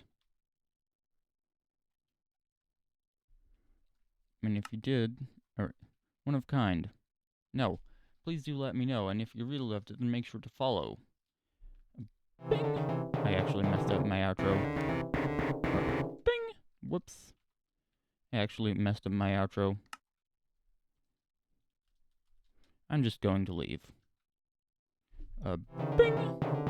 S1: I mean, if you did, or one of kind. No, please do let me know, and if you really loved it, then make sure to follow. Bing! I actually messed up my outro. Bing! Whoops. I actually messed up my outro. I'm just going to leave. Bing!